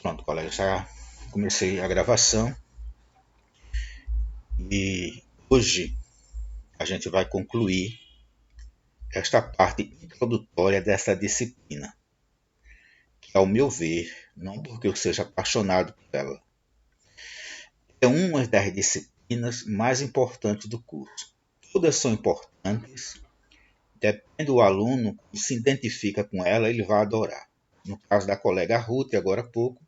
Pronto, colega, já comecei a gravação e hoje a gente vai concluir esta parte introdutória dessa disciplina, que, ao meu ver, não porque eu seja apaixonado por ela, é uma das disciplinas mais importantes do curso. Todas são importantes, depende do aluno que se identifica com ela, ele vai adorar. No caso da colega Ruth, agora há pouco,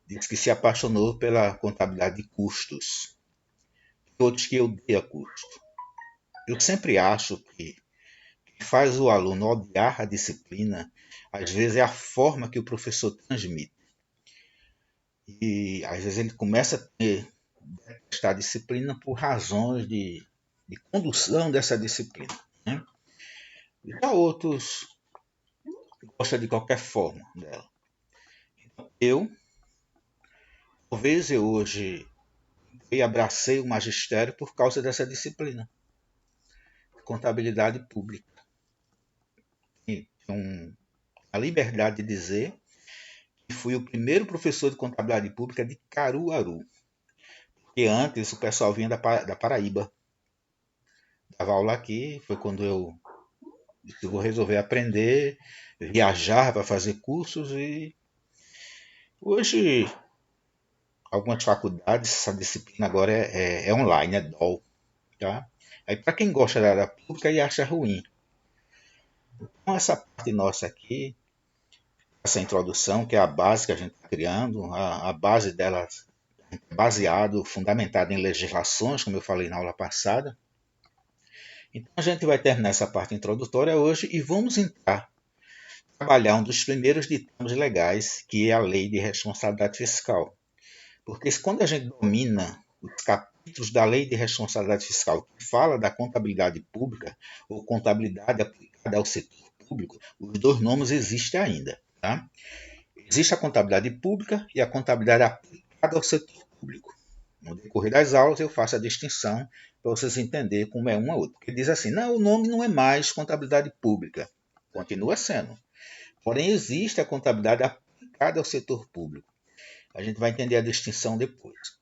disse que se apaixonou pela contabilidade de custos, outros que odeia custo. Eu sempre acho que faz o aluno odiar a disciplina, às vezes é a forma que o professor transmite. E às vezes ele começa a detestar a disciplina por razões de condução dessa disciplina. Né? E já outros gostam de qualquer forma dela. Eu, talvez eu hoje abracei o magistério por causa dessa disciplina, contabilidade pública. Então, a liberdade de dizer que fui o primeiro professor de contabilidade pública de Caruaru. Porque antes o pessoal vinha da Paraíba. Dava aula aqui, foi quando eu vou resolver aprender, viajar para fazer cursos e hoje algumas faculdades, essa disciplina agora é online, é DOL. Tá? Aí para quem gosta da área pública e acha ruim. Então essa parte nossa aqui, essa introdução, que é a base que a gente está criando, a base dela é baseado, fundamentado em legislações, como eu falei na aula passada. Então a gente vai terminar essa parte introdutória hoje e vamos entrar trabalhar um dos primeiros ditames legais, que é a Lei de Responsabilidade Fiscal. Porque quando a gente domina os capítulos da Lei de Responsabilidade Fiscal, que fala da contabilidade pública ou contabilidade aplicada ao setor público, os dois nomes existem ainda. Tá? Existe a contabilidade pública e a contabilidade aplicada ao setor público. No decorrer das aulas eu faço a distinção para vocês entenderem como é uma ou outra. Porque diz assim, não, o nome não é mais contabilidade pública. Continua sendo. Porém, existe a contabilidade aplicada ao setor público. A gente vai entender a distinção depois.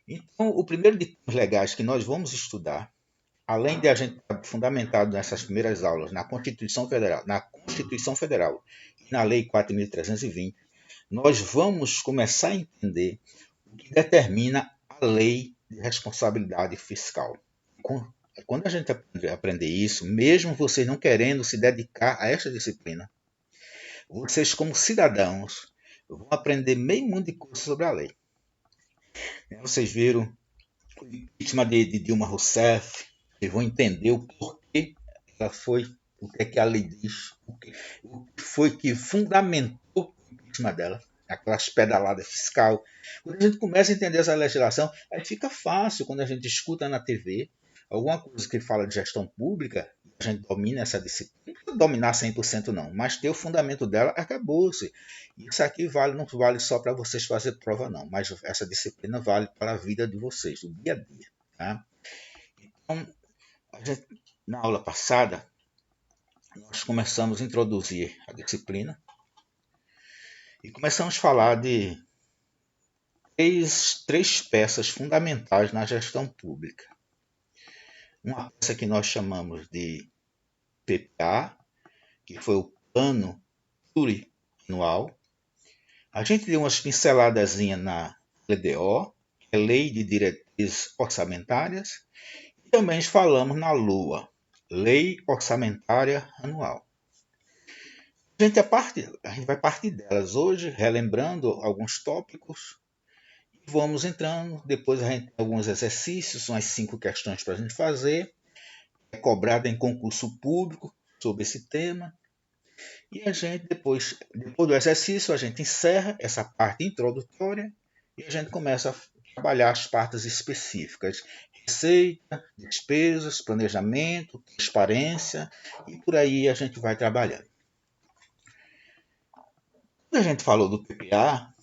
Então, o primeiro de termos legais que nós vamos estudar, além de a gente estar fundamentado nessas primeiras aulas na Constituição Federal e na Lei 4.320, nós vamos começar a entender o que determina a Lei de Responsabilidade Fiscal. Quando a gente aprender isso, mesmo vocês não querendo se dedicar a esta disciplina, vocês, como cidadãos, vão aprender meio mundo de coisas sobre a lei. Vocês viram o impeachment de Dilma Rousseff, vocês vão entender o porquê ela foi, o que é que a lei diz, o que foi que fundamentou o impeachment dela, aquelas pedaladas fiscal. Quando a gente começa a entender essa legislação, aí fica fácil quando a gente escuta na TV alguma coisa que fala de gestão pública, a gente domina essa disciplina, não dominar 100% não, mas ter o fundamento dela, acabou-se. Isso aqui não vale só para vocês fazer prova não, mas essa disciplina vale para a vida de vocês, do dia a dia. Tá? Então, na aula passada, nós começamos a introduzir a disciplina e começamos a falar de três peças fundamentais na gestão pública. Uma peça que nós chamamos de PPA, que foi o Plano Plurianual. A gente deu umas pinceladazinhas na LDO, que é Lei de Diretrizes Orçamentárias, e também falamos na LOA, Lei Orçamentária Anual. A gente vai partir delas hoje, relembrando alguns tópicos, e vamos entrando. Depois a gente tem alguns exercícios, umas 5 questões para a gente fazer, é cobrada em concurso público sobre esse tema. E a gente, depois do exercício, a gente encerra essa parte introdutória e a gente começa a trabalhar as partes específicas. Receita, despesas, planejamento, transparência e por aí a gente vai trabalhando. Quando a gente falou do PPA,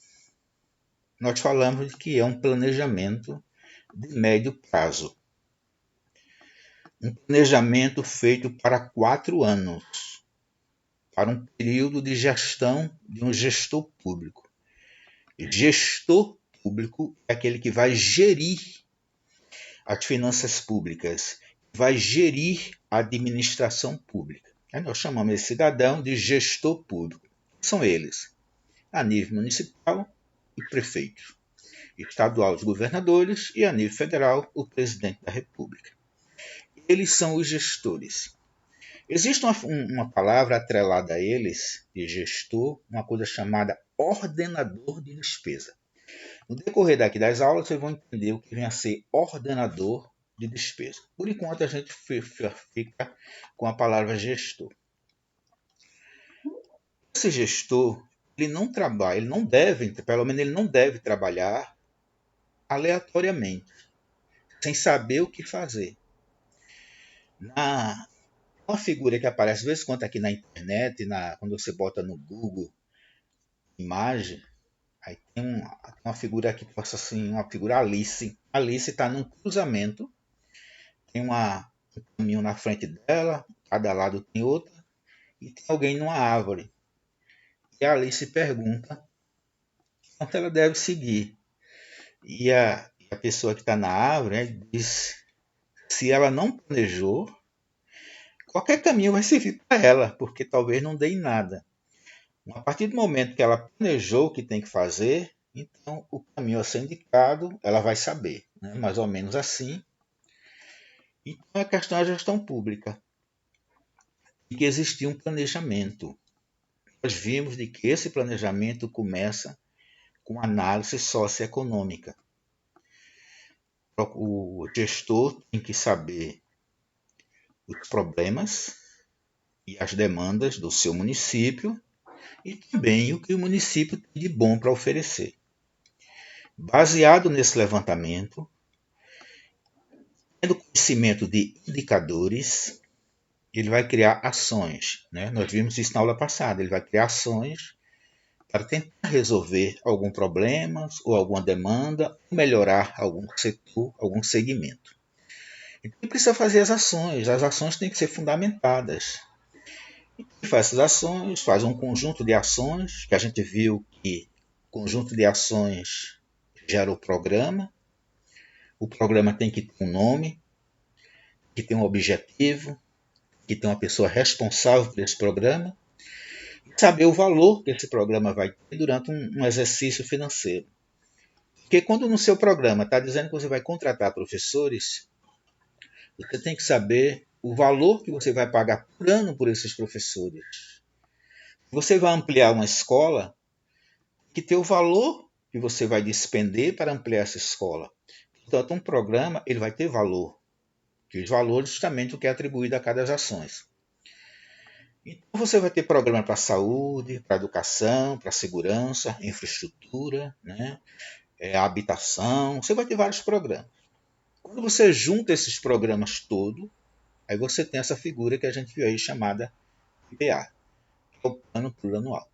nós falamos de que é um planejamento de médio prazo. Um planejamento feito para 4 anos, para um período de gestão de um gestor público. Gestor público é aquele que vai gerir as finanças públicas, vai gerir a administração pública. Aí nós chamamos esse cidadão de gestor público. São eles, a nível municipal, o prefeito, estadual, os governadores e a nível federal, o presidente da República. Eles são os gestores. Existe uma palavra atrelada a eles, de gestor, uma coisa chamada ordenador de despesa. No decorrer daqui das aulas, vocês vão entender o que vem a ser ordenador de despesa. Por enquanto, a gente fica com a palavra gestor. Esse gestor, ele não trabalha, ele não deve, pelo menos ele não deve trabalhar aleatoriamente, sem saber o que fazer. Uma figura que aparece de vez em quando aqui na internet, quando você bota no Google imagem, aí tem uma figura que possa assim, uma figura Alice. Alice está num cruzamento, tem um caminho na frente dela, cada lado tem outra, e tem alguém numa árvore. E a Alice pergunta quanto ela deve seguir. E a pessoa que está na árvore, né, diz se ela não planejou, qualquer caminho vai servir para ela, porque talvez não dê em nada. A partir do momento que ela planejou o que tem que fazer, então o caminho a ser indicado, ela vai saber, né? Mais ou menos assim. Então a questão é a gestão pública, e que existia um planejamento. Nós vimos de que esse planejamento começa com análise socioeconômica. O gestor tem que saber os problemas e as demandas do seu município e também o que o município tem de bom para oferecer. Baseado nesse levantamento, tendo conhecimento de indicadores, ele vai criar ações. Né? Nós vimos isso na aula passada. Ele vai criar ações para tentar resolver algum problema ou alguma demanda, ou melhorar algum setor, algum segmento. Então, ele precisa fazer as ações têm que ser fundamentadas. Ele faz essas ações, faz um conjunto de ações, que a gente viu que o conjunto de ações gera o programa tem que ter um nome, que tem um objetivo, que tem uma pessoa responsável por esse programa, e saber o valor que esse programa vai ter durante um exercício financeiro. Porque quando no seu programa está dizendo que você vai contratar professores, você tem que saber o valor que você vai pagar por ano por esses professores. Se você vai ampliar uma escola, que ter o valor que você vai despender para ampliar essa escola. Portanto, um programa ele vai ter valor, que os valores justamente o que é atribuído a cada ações. Então você vai ter programa para saúde, para educação, para segurança, infraestrutura, né? Habitação, você vai ter vários programas. Quando você junta esses programas todos, aí você tem essa figura que a gente viu aí chamada PA, que é o plano plurianual.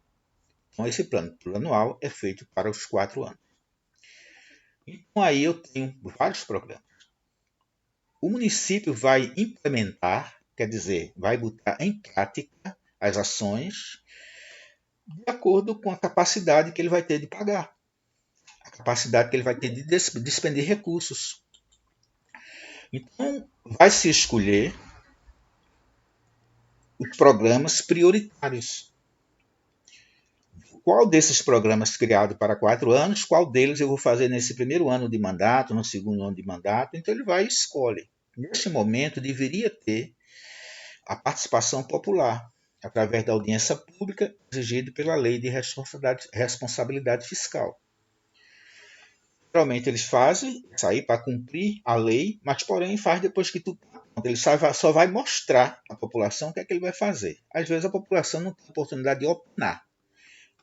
Então esse plano plurianual é feito para os 4 anos. Então aí eu tenho vários programas. O município vai implementar, quer dizer, vai botar em prática as ações de acordo com a capacidade que ele vai ter de pagar, a capacidade que ele vai ter de despender recursos. Então, vai se escolher os programas prioritários. Qual desses programas criados para 4 anos, qual deles eu vou fazer nesse primeiro ano de mandato, no segundo ano de mandato? Então ele vai e escolhe. Neste momento, deveria ter a participação popular, através da audiência pública exigida pela Lei de Responsabilidade Fiscal. Geralmente eles fazem isso aí para cumprir a lei, mas porém faz depois que tudo está pronto. Ele só vai mostrar à população o que é que ele vai fazer. Às vezes a população não tem oportunidade de opinar,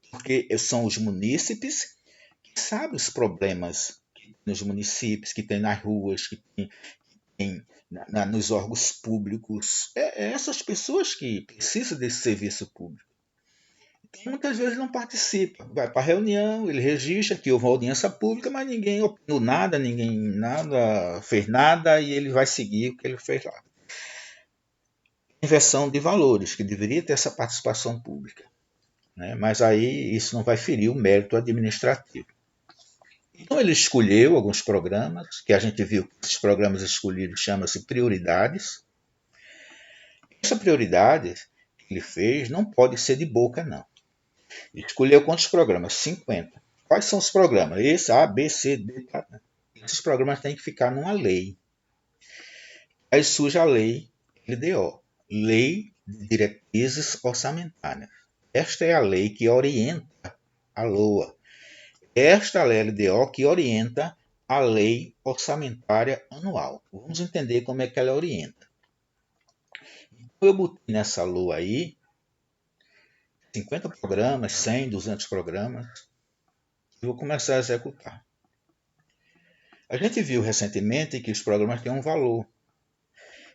porque são os munícipes que sabem os problemas que tem nos municípios, que tem nas ruas, que tem nos órgãos públicos. É essas pessoas que precisam desse serviço público. Então, muitas vezes não participa. Vai para a reunião, ele registra que houve uma audiência pública, mas ninguém opinou nada, ninguém nada fez nada e ele vai seguir o que ele fez lá. Inversão de valores, que deveria ter essa participação pública. Né? Mas aí isso não vai ferir o mérito administrativo. Então ele escolheu alguns programas, que a gente viu que esses programas escolhidos chamam-se prioridades. Essa prioridade que ele fez não pode ser de boca, não. Ele escolheu quantos programas? 50. Quais são os programas? Esse, A, B, C, D. Tá? Esses programas têm que ficar numa lei. Aí surge a lei LDO, Lei de Diretrizes Orçamentárias. Esta é a lei que orienta a LOA. Esta lei LDO que orienta a lei orçamentária anual. Vamos entender como é que ela orienta. Eu botei nessa LOA aí 50 programas, 100, 200 programas, e vou começar a executar. A gente viu recentemente que os programas têm um valor.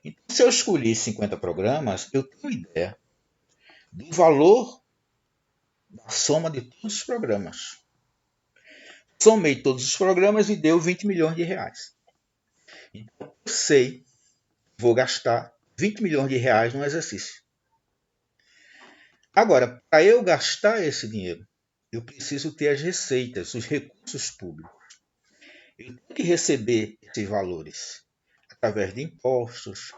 Então, se eu escolhi 50 programas, eu tenho ideia do valor da soma de todos os programas. Somei todos os programas e deu 20 milhões de reais. Então, eu sei que vou gastar 20 milhões de reais no exercício. Agora, para eu gastar esse dinheiro, eu preciso ter as receitas, os recursos públicos. Eu tenho que receber esses valores através de impostos,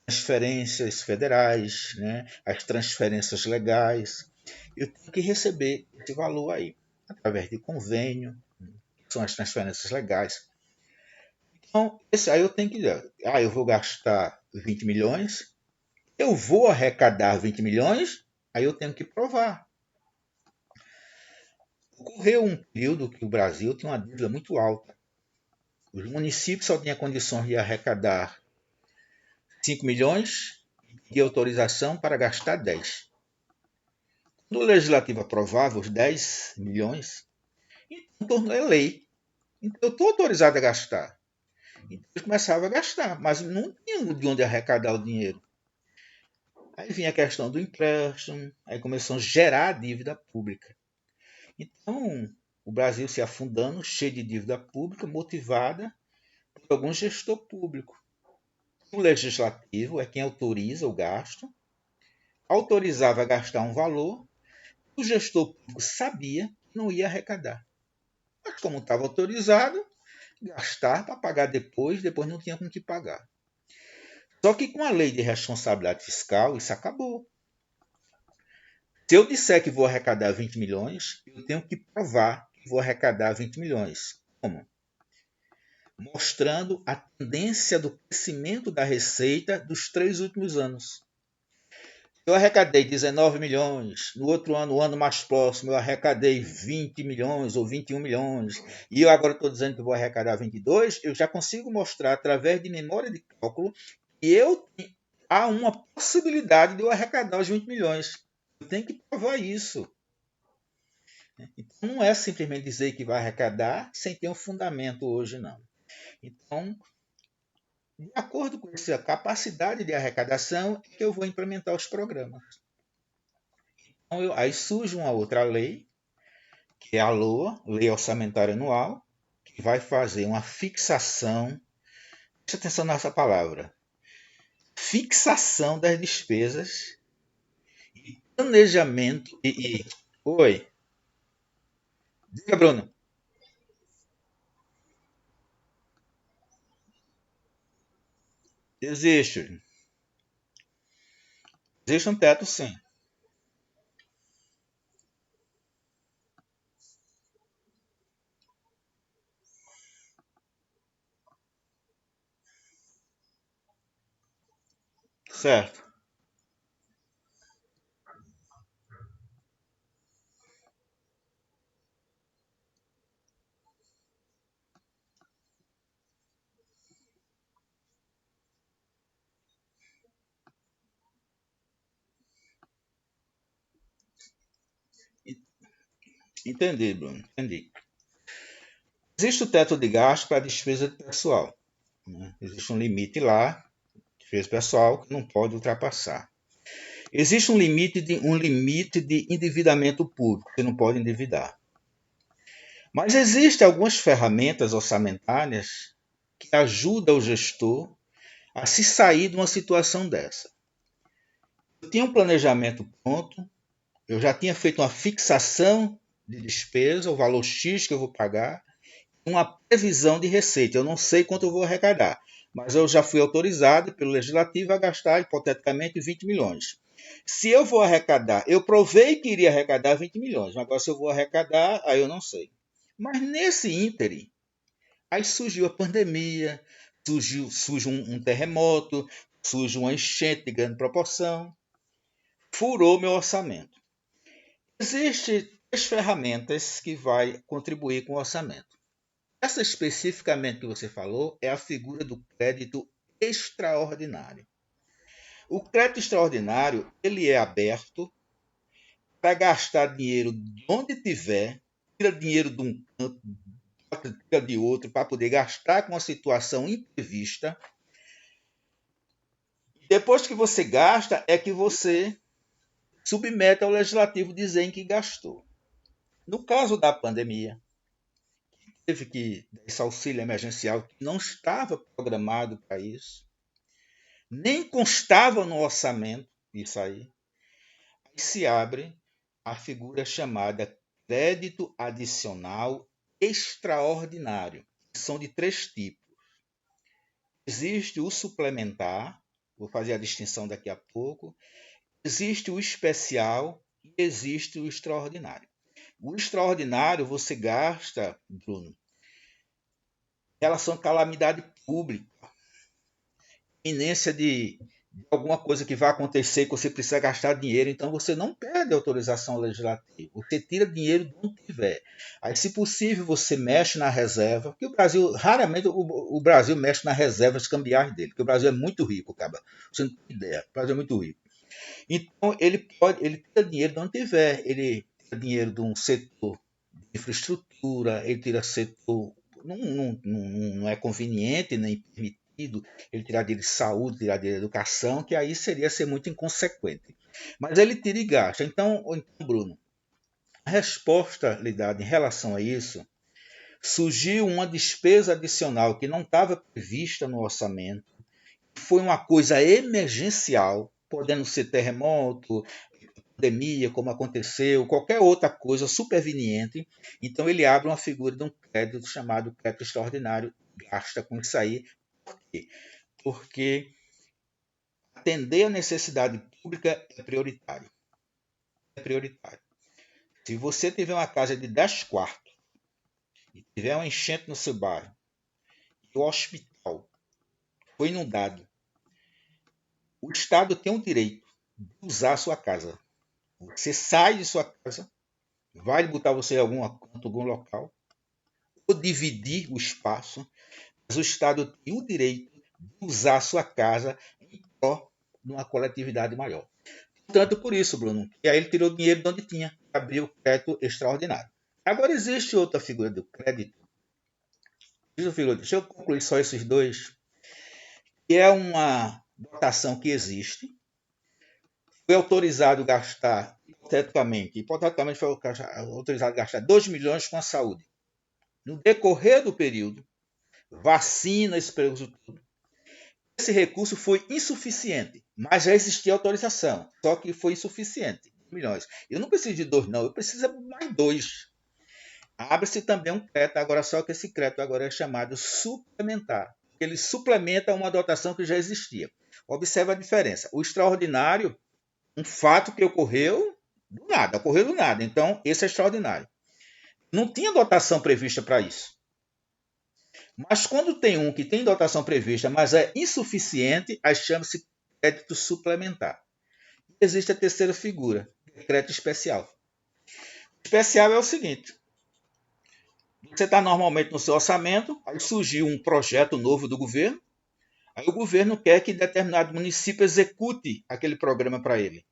transferências federais, né, as transferências legais. Eu tenho que receber esse valor aí, através de convênio, que são as transferências legais. Então, aí eu tenho que dizer, eu vou gastar 20 milhões, eu vou arrecadar 20 milhões, aí eu tenho que provar. Ocorreu um período que o Brasil tinha uma dívida muito alta. Os municípios só tinham condições de arrecadar 5 milhões de autorização para gastar 10. Quando o legislativo aprovava os 10 milhões, então tornou lei. Então eu estou autorizado a gastar. Então eles começavam a gastar, mas não tinham de onde arrecadar o dinheiro. Aí vinha a questão do empréstimo, aí começou a gerar dívida pública. Então o Brasil se afundando, cheio de dívida pública, motivada por algum gestor público. O legislativo é quem autoriza o gasto, autorizava a gastar um valor, o gestor público sabia que não ia arrecadar. Mas como estava autorizado, gastar para pagar depois não tinha com que pagar. Só que com a lei de responsabilidade fiscal, isso acabou. Se eu disser que vou arrecadar 20 milhões, eu tenho que provar que vou arrecadar 20 milhões. Como? Mostrando a tendência do crescimento da receita dos 3 últimos anos. Eu arrecadei 19 milhões, no outro ano, o ano mais próximo, eu arrecadei 20 milhões ou 21 milhões, e eu agora estou dizendo que vou arrecadar 22, eu já consigo mostrar, através de memória de cálculo, que há uma possibilidade de eu arrecadar os 20 milhões. Eu tenho que provar isso. Então, não é simplesmente dizer que vai arrecadar sem ter um fundamento hoje, não. Então, de acordo com essa capacidade de arrecadação, é que eu vou implementar os programas. Então, aí surge uma outra lei, que é a LOA, Lei Orçamentária Anual, que vai fazer uma fixação, preste atenção nessa palavra, fixação das despesas e planejamento Oi, diga, Bruno. Existe. Existe um teto, sim. Certo. Entendi, Bruno. Entendi. Existe o teto de gasto para a despesa de pessoal, né? Existe um limite lá, despesa pessoal, que não pode ultrapassar. Existe um limite de endividamento público, que não pode endividar. Mas existem algumas ferramentas orçamentárias que ajudam o gestor a se sair de uma situação dessa. Eu tinha um planejamento pronto, eu já tinha feito uma fixação de despesa, o valor X que eu vou pagar, uma previsão de receita. Eu não sei quanto eu vou arrecadar, mas eu já fui autorizado pelo Legislativo a gastar, hipoteticamente, 20 milhões. Se eu vou arrecadar, eu provei que iria arrecadar 20 milhões, mas agora se eu vou arrecadar, aí eu não sei. Mas nesse ínterim, aí surgiu a pandemia, surge um terremoto, surge uma enchente de grande proporção, furou meu orçamento. Existem três ferramentas que vai contribuir com o orçamento. Essa especificamente que você falou é a figura do crédito extraordinário. O crédito extraordinário ele é aberto para gastar dinheiro de onde tiver, tira dinheiro de um canto, tira de outro, para poder gastar com uma situação imprevista. Depois que você gasta, é que você submete ao legislativo dizer em que gastou. No caso da pandemia, teve que dar esse auxílio emergencial que não estava programado para isso, nem constava no orçamento isso aí se abre a figura chamada crédito adicional extraordinário. São de três tipos. Existe o suplementar, vou fazer a distinção daqui a pouco. Existe o especial e existe o extraordinário. O extraordinário você gasta, Bruno, em relação à calamidade pública, iminência de alguma coisa que vai acontecer que você precisa gastar dinheiro, então você não pede autorização legislativa, você tira dinheiro de onde tiver. Aí, se possível, você mexe na reserva, porque o Brasil, raramente o Brasil mexe nas reservas cambiais dele, porque o Brasil é muito rico, cara. Você não tem ideia, o Brasil é muito rico. Então, ele tira dinheiro de onde tiver, ele tira dinheiro de um setor de infraestrutura, ele tira setor, não é conveniente nem permitido ele tirar dele saúde, tirar dele educação, que aí seria ser muito inconsequente. Mas ele tira e gasta. Então, Bruno, a resposta lhe dada em relação a isso, surgiu uma despesa adicional que não estava prevista no orçamento, foi uma coisa emergencial, podendo ser terremoto, pandemia, como aconteceu, qualquer outra coisa superveniente. Então ele abre uma figura de um crédito chamado crédito extraordinário, gasta com isso aí. Por quê? Porque atender a necessidade pública é prioritário. É prioritário. Se você tiver uma casa de 10 quartos e tiver uma enchente no seu bairro e o hospital foi inundado, o Estado tem o direito de usar a sua casa. Você sai de sua casa, vai botar você em algum local, ou dividir o espaço, mas o Estado tem o direito de usar a sua casa em prol de uma coletividade maior. Tanto por isso, Bruno, que aí ele tirou o dinheiro de onde tinha, abriu o crédito extraordinário. Agora existe outra figura do crédito. Deixa eu concluir só esses dois, que é uma dotação que existe, foi autorizado a gastar, hipoteticamente foi autorizado a gastar 2 milhões com a saúde. No decorrer do período, vacina, esse período todo, esse recurso foi insuficiente, mas já existia autorização, só que foi insuficiente. Milhões. Eu não preciso de 2, não, eu preciso de mais 2. Abre-se também um crédito, agora só que esse crédito agora é chamado suplementar. Ele suplementa uma dotação que já existia. Observe a diferença. O extraordinário, um fato que ocorreu do nada. Então, esse é extraordinário. Não tinha dotação prevista para isso. Mas quando tem um que tem dotação prevista, mas é insuficiente, aí chama-se crédito suplementar. Existe a terceira figura, crédito especial. O especial é o seguinte: você está normalmente no seu orçamento, aí surgiu um projeto novo do governo, aí o governo quer que determinado município execute aquele programa para ele.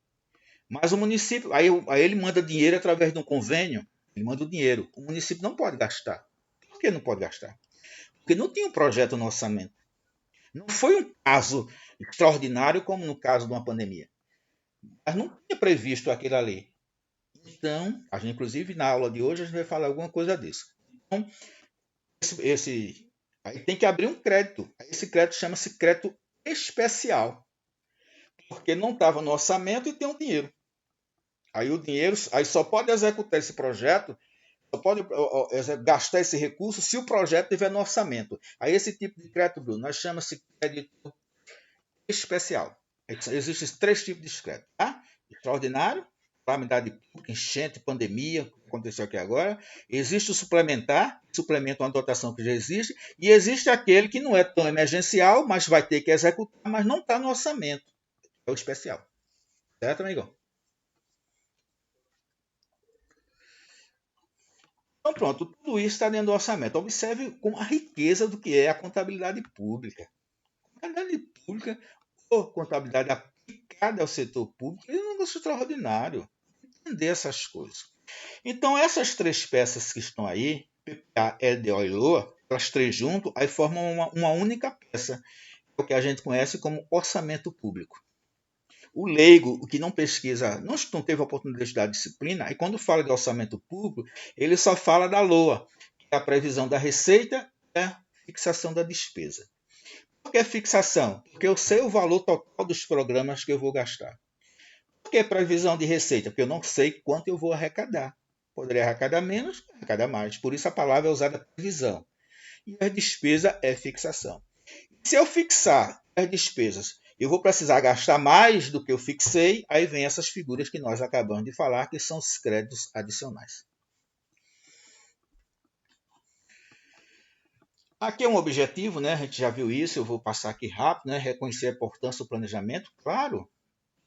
Mas o município, aí ele manda dinheiro através de um convênio, ele manda o dinheiro. O município não pode gastar. Por que não pode gastar? Porque não tinha um projeto no orçamento. Não foi um caso extraordinário como no caso de uma pandemia. Mas não tinha previsto aquilo ali. Então, a gente, inclusive na aula de hoje, a gente vai falar alguma coisa disso. Então, aí tem que abrir um crédito. Esse crédito chama-se crédito especial. Porque não estava no orçamento e tem um dinheiro. Aí o dinheiro, aí só pode executar esse projeto só pode gastar esse recurso se o projeto tiver no orçamento. Aí esse tipo de crédito, Bruno, nós chamamos-se crédito especial. Existem 3 tipos de crédito, tá? Extraordinário, calamidade pública, enchente, pandemia, que aconteceu aqui agora. Existe o suplementar, que suplementa uma dotação que já existe, e existe aquele que não é tão emergencial, mas vai ter que executar, mas não está no orçamento. É o especial. Certo, amigão? Então, pronto, tudo isso está dentro do orçamento. Observe com a riqueza do que é a contabilidade pública. Contabilidade pública ou contabilidade aplicada ao setor público é um negócio extraordinário. Entender essas coisas. Então, essas 3 peças que estão aí, PPA, LDO e LOA, elas 3 juntas, aí formam uma única peça, o que a gente conhece como orçamento público. O leigo, o que não pesquisa, não teve a oportunidade de estudar a disciplina, e quando fala de orçamento público, ele só fala da LOA, que é a previsão da receita e a fixação da despesa. Por que fixação? Porque eu sei o valor total dos programas que eu vou gastar. Por que previsão de receita? Porque eu não sei quanto eu vou arrecadar. Poderia arrecadar menos, arrecadar mais. Por isso a palavra é usada previsão. E a despesa é fixação. Se eu fixar as despesas, eu vou precisar gastar mais do que eu fixei, aí vem essas figuras que nós acabamos de falar, que são os créditos adicionais. Aqui é um objetivo, né? A gente já viu isso, eu vou passar aqui rápido, né? Reconhecer a importância do planejamento. Claro,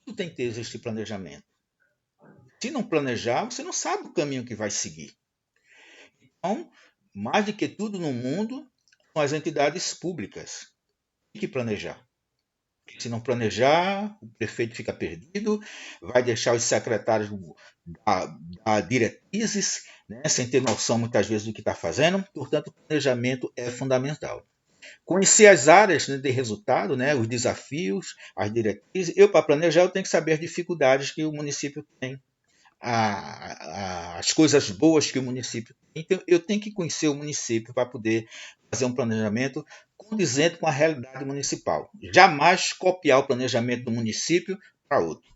tudo tem que existir planejamento. Se não planejar, você não sabe o caminho que vai seguir. Então, mais do que tudo no mundo, são as entidades públicas. Tem que planejar. Se não planejar, o prefeito fica perdido, vai deixar os secretários dar diretrizes, né, sem ter noção muitas vezes do que está fazendo. Portanto, o planejamento é fundamental. Conhecer as áreas, né, de resultado, né, os desafios, as diretrizes. Eu, para planejar, eu tenho que saber as dificuldades que o município tem, as coisas boas que o município tem. Então, eu tenho que conhecer o município para poder fazer um planejamento condizente com a realidade municipal. Jamais copiar o planejamento do município para outro.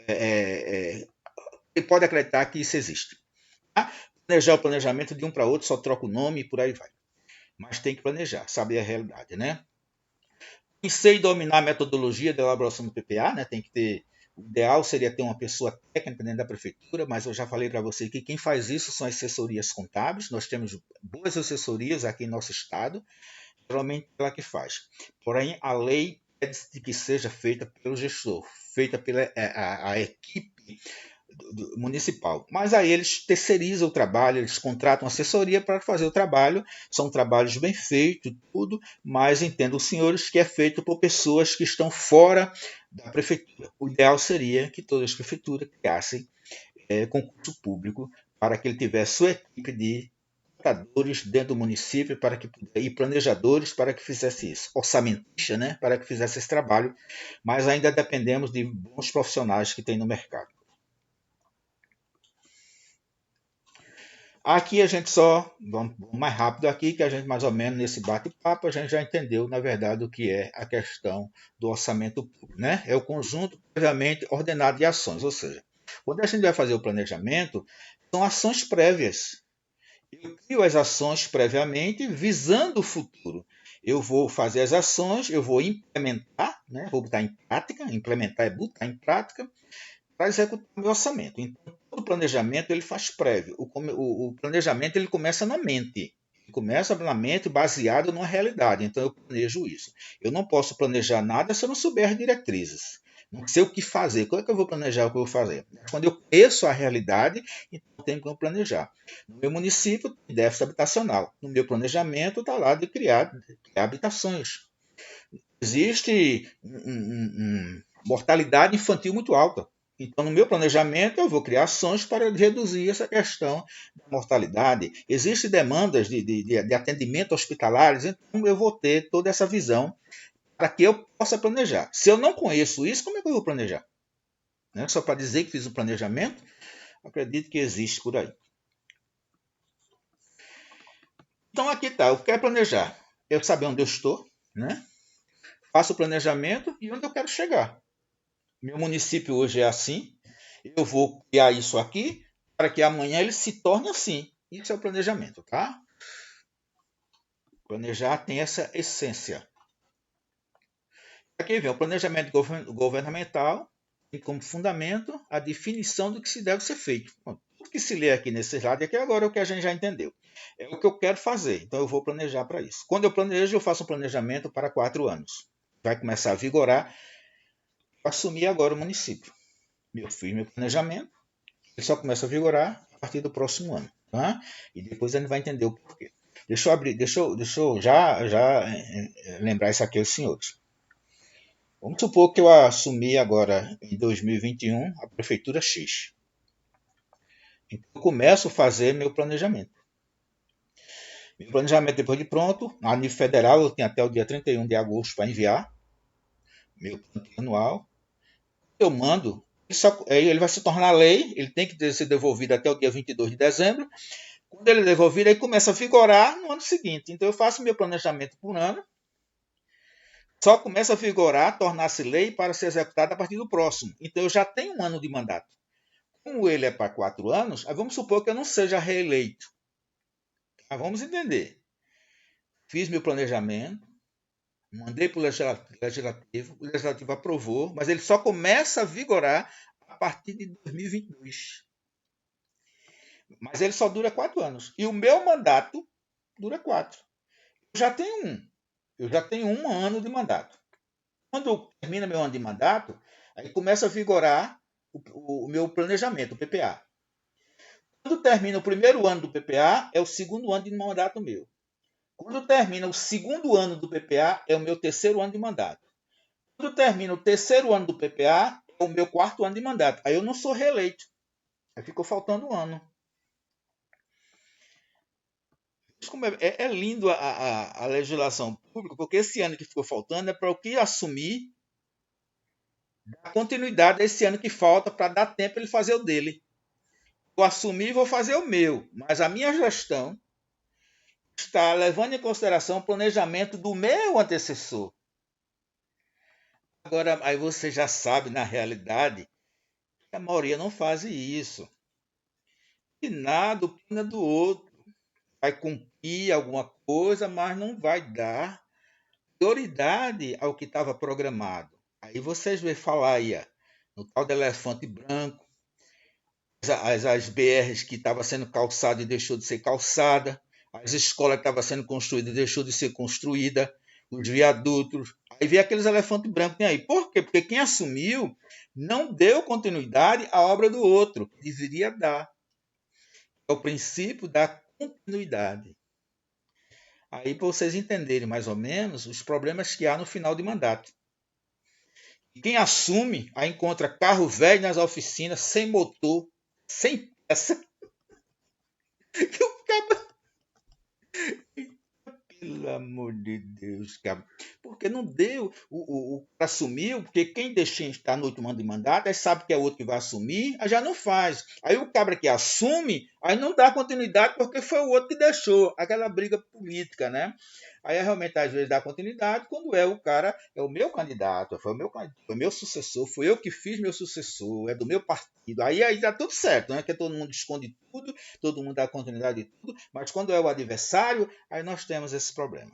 Você pode acreditar que isso existe. Tá? Planejar o planejamento de um para outro, só troca o nome e por aí vai. Mas tem que planejar, saber a realidade, né? Conhecer e dominar a metodologia da elaboração do PPA, né? Tem que ter. O ideal seria ter uma pessoa técnica dentro da prefeitura, mas eu já falei para você que quem faz isso são as assessorias contábeis. Nós temos boas assessorias aqui em nosso estado, geralmente ela que faz. Porém, a lei pede que seja feita pelo gestor, feita pela a equipe municipal. Mas aí eles terceirizam o trabalho, eles contratam assessoria para fazer o trabalho. São trabalhos bem feitos, tudo, mas entendam os senhores que é feito por pessoas que estão fora da prefeitura. O ideal seria que todas as prefeituras criassem concurso público para que ele tivesse sua equipe de contadores dentro do município para que, e planejadores para que fizesse isso, orçamentistas, né, para que fizesse esse trabalho, mas ainda dependemos de bons profissionais que tem no mercado. Aqui a gente só, vamos mais rápido aqui, que a gente mais ou menos nesse bate-papo, a gente já entendeu, na verdade, o que é a questão do orçamento público, né? É o conjunto previamente ordenado de ações, ou seja, quando a gente vai fazer o planejamento, são ações prévias. Eu crio as ações previamente visando o futuro. Eu vou fazer as ações, eu vou implementar, né? Vou botar em prática, implementar é botar em prática, para executar o meu orçamento. Então, todo planejamento ele faz prévio. O planejamento ele começa na mente. Ele começa na mente baseado numa realidade. Então, eu planejo isso. Eu não posso planejar nada se eu não souber as diretrizes. Não sei o que fazer. Como é que eu vou planejar o que eu vou fazer? Quando eu conheço a realidade, então eu tenho como planejar. No meu município, tem déficit habitacional. No meu planejamento, está lá de criar habitações. Existe mortalidade infantil muito alta. Então, no meu planejamento, eu vou criar ações para reduzir essa questão da mortalidade. Existem demandas de atendimento hospitalares, então eu vou ter toda essa visão para que eu possa planejar. Se eu não conheço isso, como é que eu vou planejar? Né? Só para dizer que fiz um planejamento, acredito que existe por aí. Então, aqui está. Eu quero planejar. Eu saber onde eu estou, né? Faço o planejamento e onde eu quero chegar. Meu município hoje é assim. Eu vou criar isso aqui. para que amanhã ele se torne assim. Isso é o planejamento, tá? Planejar tem essa essência. Aqui vem o planejamento governamental tem como fundamento a definição do que se deve ser feito. Bom, tudo que se lê aqui nesse slide aqui agora é o que a gente já entendeu. É o que eu quero fazer, então eu vou planejar para isso. Quando eu planejo, eu faço um planejamento para 4 anos. Vai começar a vigorar. Assumir agora o município. Eu fiz meu planejamento, ele só começa a vigorar a partir do próximo ano. Tá? E depois a gente vai entender o porquê. Deixa eu abrir, deixa eu já lembrar isso aqui aos senhores. Vamos supor que eu assumi agora, em 2021, a Prefeitura X. Então, eu começo a fazer meu planejamento. Meu planejamento, depois de pronto, a nível federal, eu tenho até o dia 31 de agosto para enviar meu plano anual. Eu mando, ele vai se tornar lei, ele tem que ser devolvido até o dia 22 de dezembro. Quando ele é devolvido, aí começa a vigorar no ano seguinte. Então, eu faço meu planejamento por ano, só começa a vigorar, tornar-se lei para ser executado a partir do próximo. Então, eu já tenho um ano de mandato. Como ele é para 4 anos, vamos supor que eu não seja reeleito. Vamos entender. Fiz meu planejamento, mandei para o legislativo aprovou, mas ele só começa a vigorar a partir de 2022. Mas ele só dura 4 anos. E o meu mandato dura 4. Eu já tenho um ano de mandato. Quando termina meu ano de mandato, aí começa a vigorar o meu planejamento, o PPA. Quando termina o primeiro ano do PPA, é o segundo ano de mandato meu. Quando termina o segundo ano do PPA, é o meu terceiro ano de mandato. Quando termina o terceiro ano do PPA, é o meu quarto ano de mandato. Aí eu não sou reeleito. Aí ficou faltando um ano. Como é lindo a legislação pública, porque esse ano que ficou faltando é para o que assumir, dar continuidade a esse ano que falta, para dar tempo ele fazer o dele. Eu assumi e vou fazer o meu, mas a minha gestão está levando em consideração o planejamento do meu antecessor. Agora, aí você já sabe, na realidade, que a maioria não faz isso. E nada opina do outro. Vai cumprir alguma coisa, mas não vai dar prioridade ao que estava programado. Aí vocês vão falar aí, no tal do elefante branco, as BRs que estavam sendo calçada e deixou de ser calçada, as escolas que estavam sendo construídas e deixou de ser construída, os viadutos. Aí vem aqueles elefantes brancos tem aí. Por quê? Porque quem assumiu não deu continuidade à obra do outro. Deveria dar. É o princípio da continuidade. Aí para vocês entenderem mais ou menos os problemas que há no final de mandato. Quem assume, aí encontra carro velho nas oficinas, sem motor, sem peça. Que o cara... Pelo amor de Deus, cara. Porque não deu. O assumiu, porque quem deixa estar no último ano de mandato, aí sabe que é outro que vai assumir, aí já não faz. Aí o cabra que assume, aí não dá continuidade porque foi o outro que deixou. Aquela briga política, né? Aí realmente às vezes dá continuidade quando é o cara, é o meu candidato, foi meu sucessor, foi eu que fiz meu sucessor, é do meu partido. Aí dá tudo certo, né? Que todo mundo esconde tudo, todo mundo dá continuidade de tudo, mas quando é o adversário, aí nós temos esse problema.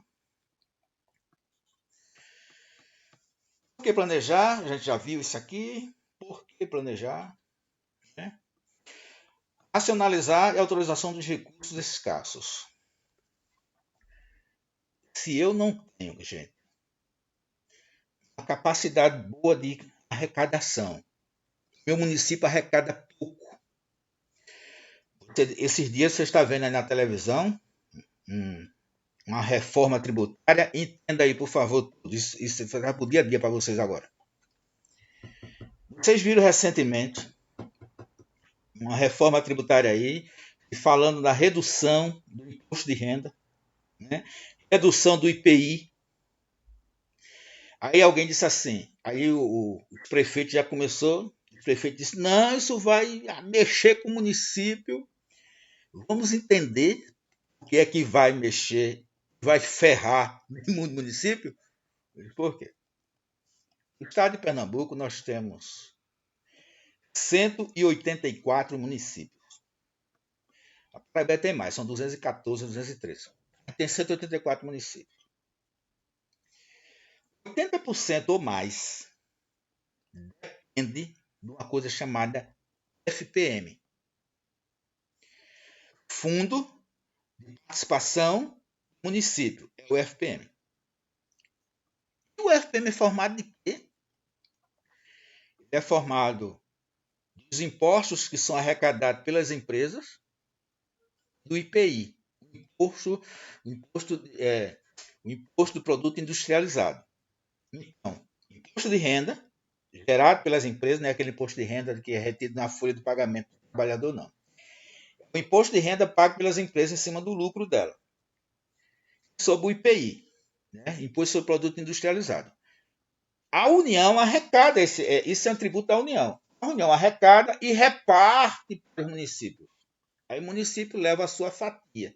Por que planejar? A gente já viu isso aqui. Por que planejar? Né? Racionalizar e autorização dos recursos escassos. Se eu não tenho, gente, uma capacidade boa de arrecadação, meu município arrecada pouco. Esses dias você está vendo aí na televisão uma reforma tributária. Entenda aí, por favor, isso vai para o dia a dia para vocês agora. Vocês viram recentemente uma reforma tributária aí, falando da redução do imposto de renda, né? Redução do IPI. Aí alguém disse assim, aí o prefeito já começou, o prefeito disse, não, isso vai mexer com o município. Vamos entender o que é que vai mexer, vai ferrar o município. Por quê? No estado de Pernambuco nós temos 184 municípios. A Paraíba tem mais, são 214, 213. Tem 184 municípios. 80% ou mais depende de uma coisa chamada FPM, Fundo de Participação do Município, é o FPM. E o FPM é formado de quê? É formado dos impostos que são arrecadados pelas empresas, do IPI, o imposto do produto industrializado. Então, imposto de renda, gerado pelas empresas, não é aquele imposto de renda que é retido na folha do pagamento do trabalhador, não. O imposto de renda pago pelas empresas em cima do lucro dela, sobre o IPI, né? Imposto sobre produto industrializado. A União arrecada, isso é um tributo da União. A União arrecada e reparte para os municípios. Aí o município leva a sua fatia.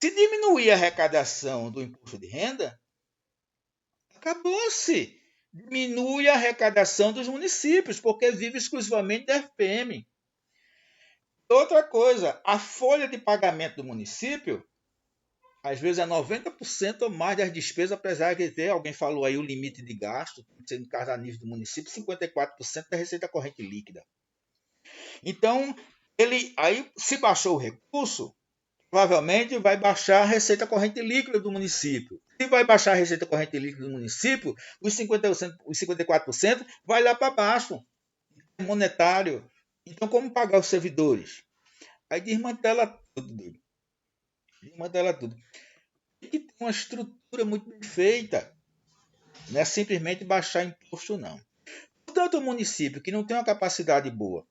Se diminuir a arrecadação do imposto de renda, acabou-se. Diminui a arrecadação dos municípios, porque vive exclusivamente da FPM. Outra coisa, a folha de pagamento do município, às vezes é 90% ou mais das despesas, apesar de ter, alguém falou aí, o limite de gasto, sendo caso a nível do município, 54% da receita corrente líquida. Então, aí, se baixou o recurso, provavelmente vai baixar a receita corrente líquida do município. Se vai baixar a receita corrente líquida do município, os 54% vai lá para baixo, monetário. Então, como pagar os servidores? Aí desmantela tudo. Desmantela tudo. Tem que ter uma estrutura muito bem feita. Não é simplesmente baixar imposto, não. Portanto, o município que não tem uma capacidade boa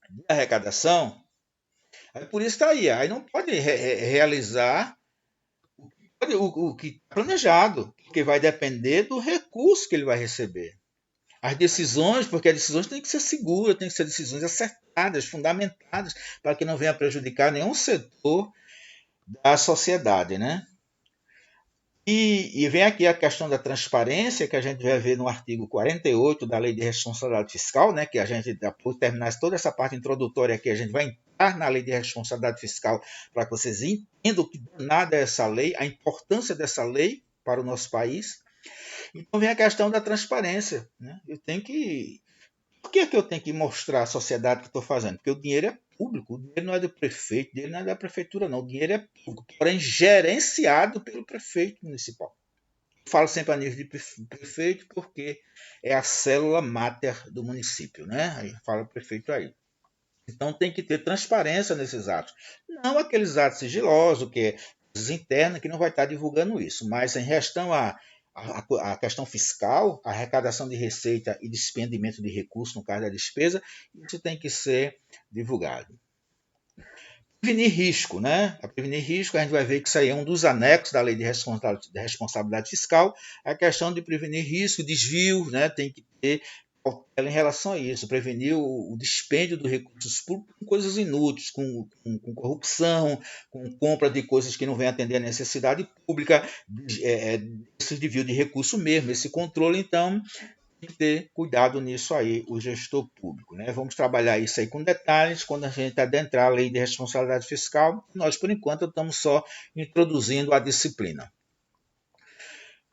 de arrecadação, aí por isso está aí. Aí não pode realizar o que está planejado, porque vai depender do recurso que ele vai receber. As decisões, porque as decisões têm que ser seguras, têm que ser decisões acertadas, fundamentadas, para que não venha prejudicar nenhum setor da sociedade, né? E vem aqui a questão da transparência, que a gente vai ver no artigo 48 da Lei de Responsabilidade Fiscal, né, que a gente, depois de terminar toda essa parte introdutória aqui, a gente vai entrar na Lei de Responsabilidade Fiscal para que vocês entendam o que danada é essa lei, a importância dessa lei para o nosso país. Então vem a questão da transparência, né? Por que eu tenho que mostrar à sociedade o que estou fazendo? Porque o dinheiro é público, o dinheiro não é do prefeito, o dinheiro não é da prefeitura, não. O dinheiro é público, porém gerenciado pelo prefeito municipal. Eu falo sempre a nível de prefeito porque é a célula máter do município, né? Aí fala o prefeito aí. Então tem que ter transparência nesses atos. Não aqueles atos sigilosos, que é coisas internas, que não vai estar divulgando isso, mas em questão a questão fiscal, a arrecadação de receita e despendimento de recursos no caso da despesa, isso tem que ser divulgado. Prevenir risco, né? A prevenir risco, a gente vai ver que isso aí é um dos anexos da Lei de Responsabilidade Fiscal, a questão de prevenir risco, desvio, né? Tem que ter cautela em relação a isso, prevenir o dispêndio dos recursos públicos com coisas inúteis, com corrupção, com compra de coisas que não vêm atender a necessidade pública, esse desvio de recurso mesmo, esse controle, então tem que ter cuidado nisso aí, o gestor público, né? Vamos trabalhar isso aí com detalhes quando a gente adentrar a Lei de Responsabilidade Fiscal. Nós, por enquanto, estamos só introduzindo a disciplina.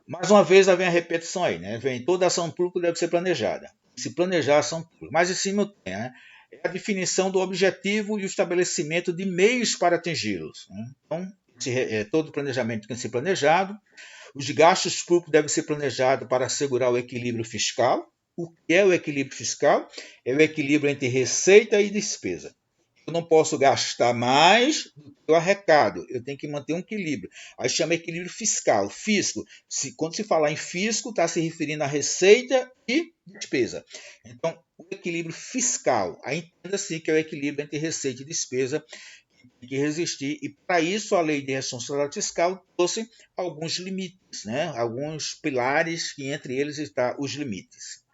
Mais uma vez, vem a repetição aí, né? Vem toda ação pública deve ser planejada. Se planejar a ação pública. Mas em cima tem, né? É a definição do objetivo e o estabelecimento de meios para atingi-los, né? Então, todo planejamento tem que ser planejado. Os gastos públicos devem ser planejados para assegurar o equilíbrio fiscal. O que é o equilíbrio fiscal? É o equilíbrio entre receita e despesa. Eu não posso gastar mais do que eu arrecado. Eu tenho que manter um equilíbrio. Aí chama equilíbrio fiscal, fisco. Quando se falar em fisco, está se referindo a receita e despesa. Então, o equilíbrio fiscal, aí entenda-se que é o equilíbrio entre receita e despesa que tem que resistir. E para isso a Lei de Responsabilidade Fiscal trouxe alguns limites, né? Alguns pilares, que entre eles estão os limites.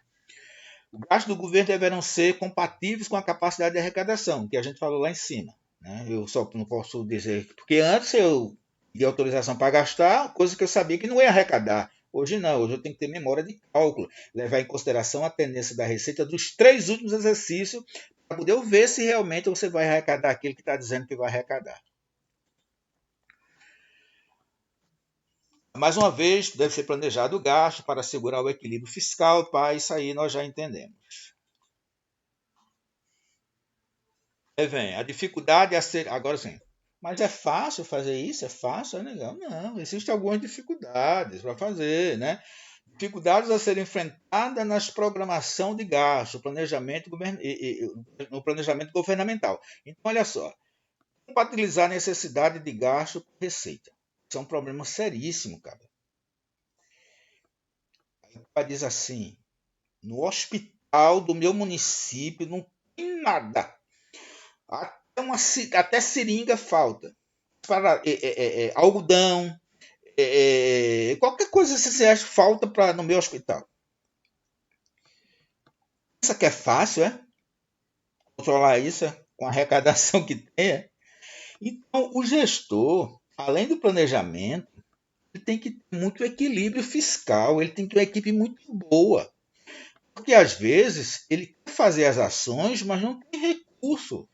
Os gastos do governo deverão ser compatíveis com a capacidade de arrecadação, que a gente falou lá em cima, né? Eu só não posso dizer, porque antes eu de autorização para gastar, coisa que eu sabia que não ia arrecadar. Hoje não, hoje eu tenho que ter memória de cálculo, levar em consideração a tendência da receita dos 3 últimos exercícios para poder ver se realmente você vai arrecadar aquilo que está dizendo que vai arrecadar. Mais uma vez, deve ser planejado o gasto para assegurar o equilíbrio fiscal, isso aí nós já entendemos. Aí vem a dificuldade a ser. Agora sim. Mas é fácil fazer isso? É fácil? É legal? Não, existem algumas dificuldades para fazer, né? Dificuldades a serem enfrentadas nas programação de gasto, no planejamento governamental. Então, olha só, compatibilizar a necessidade de gasto com receita. Isso é um problema seríssimo, cara. Aí o pai diz assim, no hospital do meu município não tem nada. Até seringa falta. Para, algodão, qualquer coisa que você acha que falta no meu hospital. Isso aqui é fácil, é? Controlar isso com a arrecadação que tem. É? Então, o gestor, além do planejamento, ele tem que ter muito equilíbrio fiscal, ele tem que ter uma equipe muito boa. Porque, às vezes, ele quer fazer as ações, mas não tem recurso.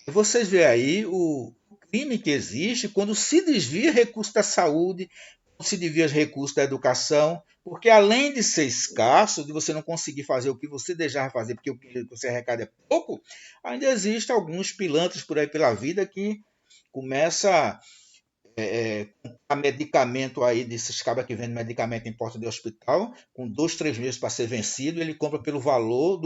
Vocês veem aí o crime que existe quando se desvia recursos da saúde, quando se desvia recursos da educação, porque além de ser escasso, de você não conseguir fazer o que você desejava fazer, porque o que você arrecada é pouco, ainda existem alguns pilantras por aí pela vida que começa comprar medicamento aí desses cabas que vendem medicamento em porta de hospital, com 2, 3 meses para ser vencido, ele compra pelo valor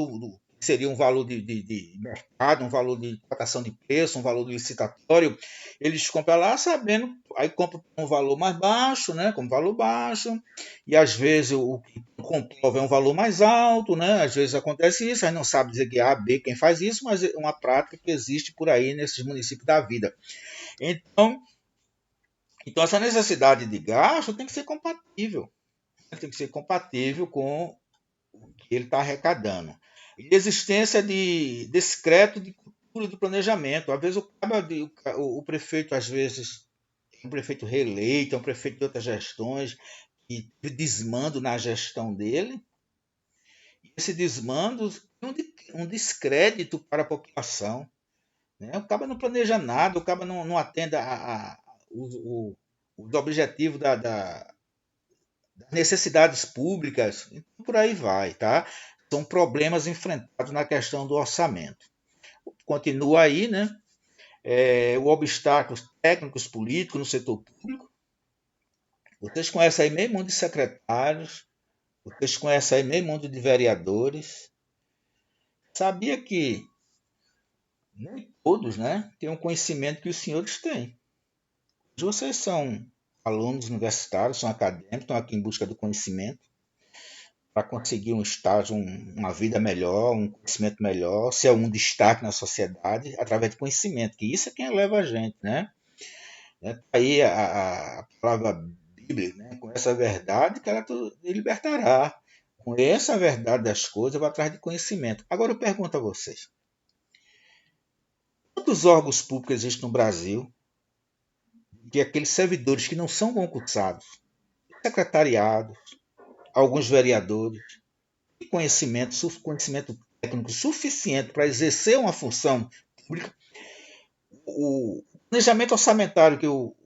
seria um valor de mercado, um valor de cotação de preço, um valor licitatório. Eles compram lá sabendo, aí compram com um valor mais baixo, né? Com um valor baixo, e às vezes o que comprova é um valor mais alto, né? Às vezes acontece isso, aí não sabe dizer que é A, B quem faz isso, mas é uma prática que existe por aí nesses municípios da vida. Então essa necessidade de gasto tem que ser compatível. Tem que ser compatível com o que ele está arrecadando. E existência de decreto de cultura do planejamento. Às vezes o prefeito, às vezes, é um prefeito reeleito, é um prefeito de outras gestões, que desmando na gestão dele. E esse desmando é um descrédito para a população. Né? O cara não planeja nada, o cara não atende os objetivos das necessidades públicas, e por aí vai, tá? São problemas enfrentados na questão do orçamento. Continua aí, né? O obstáculos técnicos políticos no setor público. Vocês conhecem aí meio mundo de secretários, vocês conhecem aí meio mundo de vereadores. Sabia que nem todos, né, têm um conhecimento que os senhores têm. Vocês são alunos universitários, são acadêmicos, estão aqui em busca do conhecimento para conseguir um estágio, uma vida melhor, um conhecimento melhor, ser um destaque na sociedade através de conhecimento, que isso é quem eleva a gente, né? Aí a palavra Bíblia, né? Com essa verdade que ela te libertará. Com essa verdade das coisas, eu vou atrás de conhecimento. Agora eu pergunto a vocês: quantos órgãos públicos existem no Brasil de aqueles servidores que não são concursados, secretariados, alguns vereadores, conhecimento técnico suficiente para exercer uma função pública? O planejamento orçamentário que o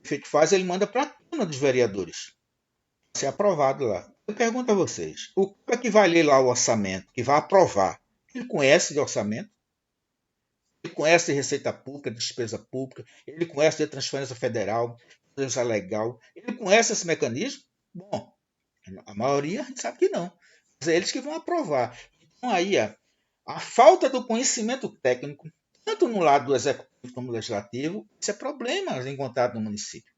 prefeito faz, ele manda para a Câmara dos Vereadores ser aprovado lá. Eu pergunto a vocês, o cara que vai ler lá o orçamento, que vai aprovar, ele conhece de orçamento? Ele conhece de receita pública, de despesa pública, ele conhece de transferência federal, transferência legal, ele conhece esse mecanismo? Bom, a maioria a gente sabe que não. Mas é eles que vão aprovar. Então aí a falta do conhecimento técnico, tanto no lado do executivo como do legislativo, isso é problema encontrado no município.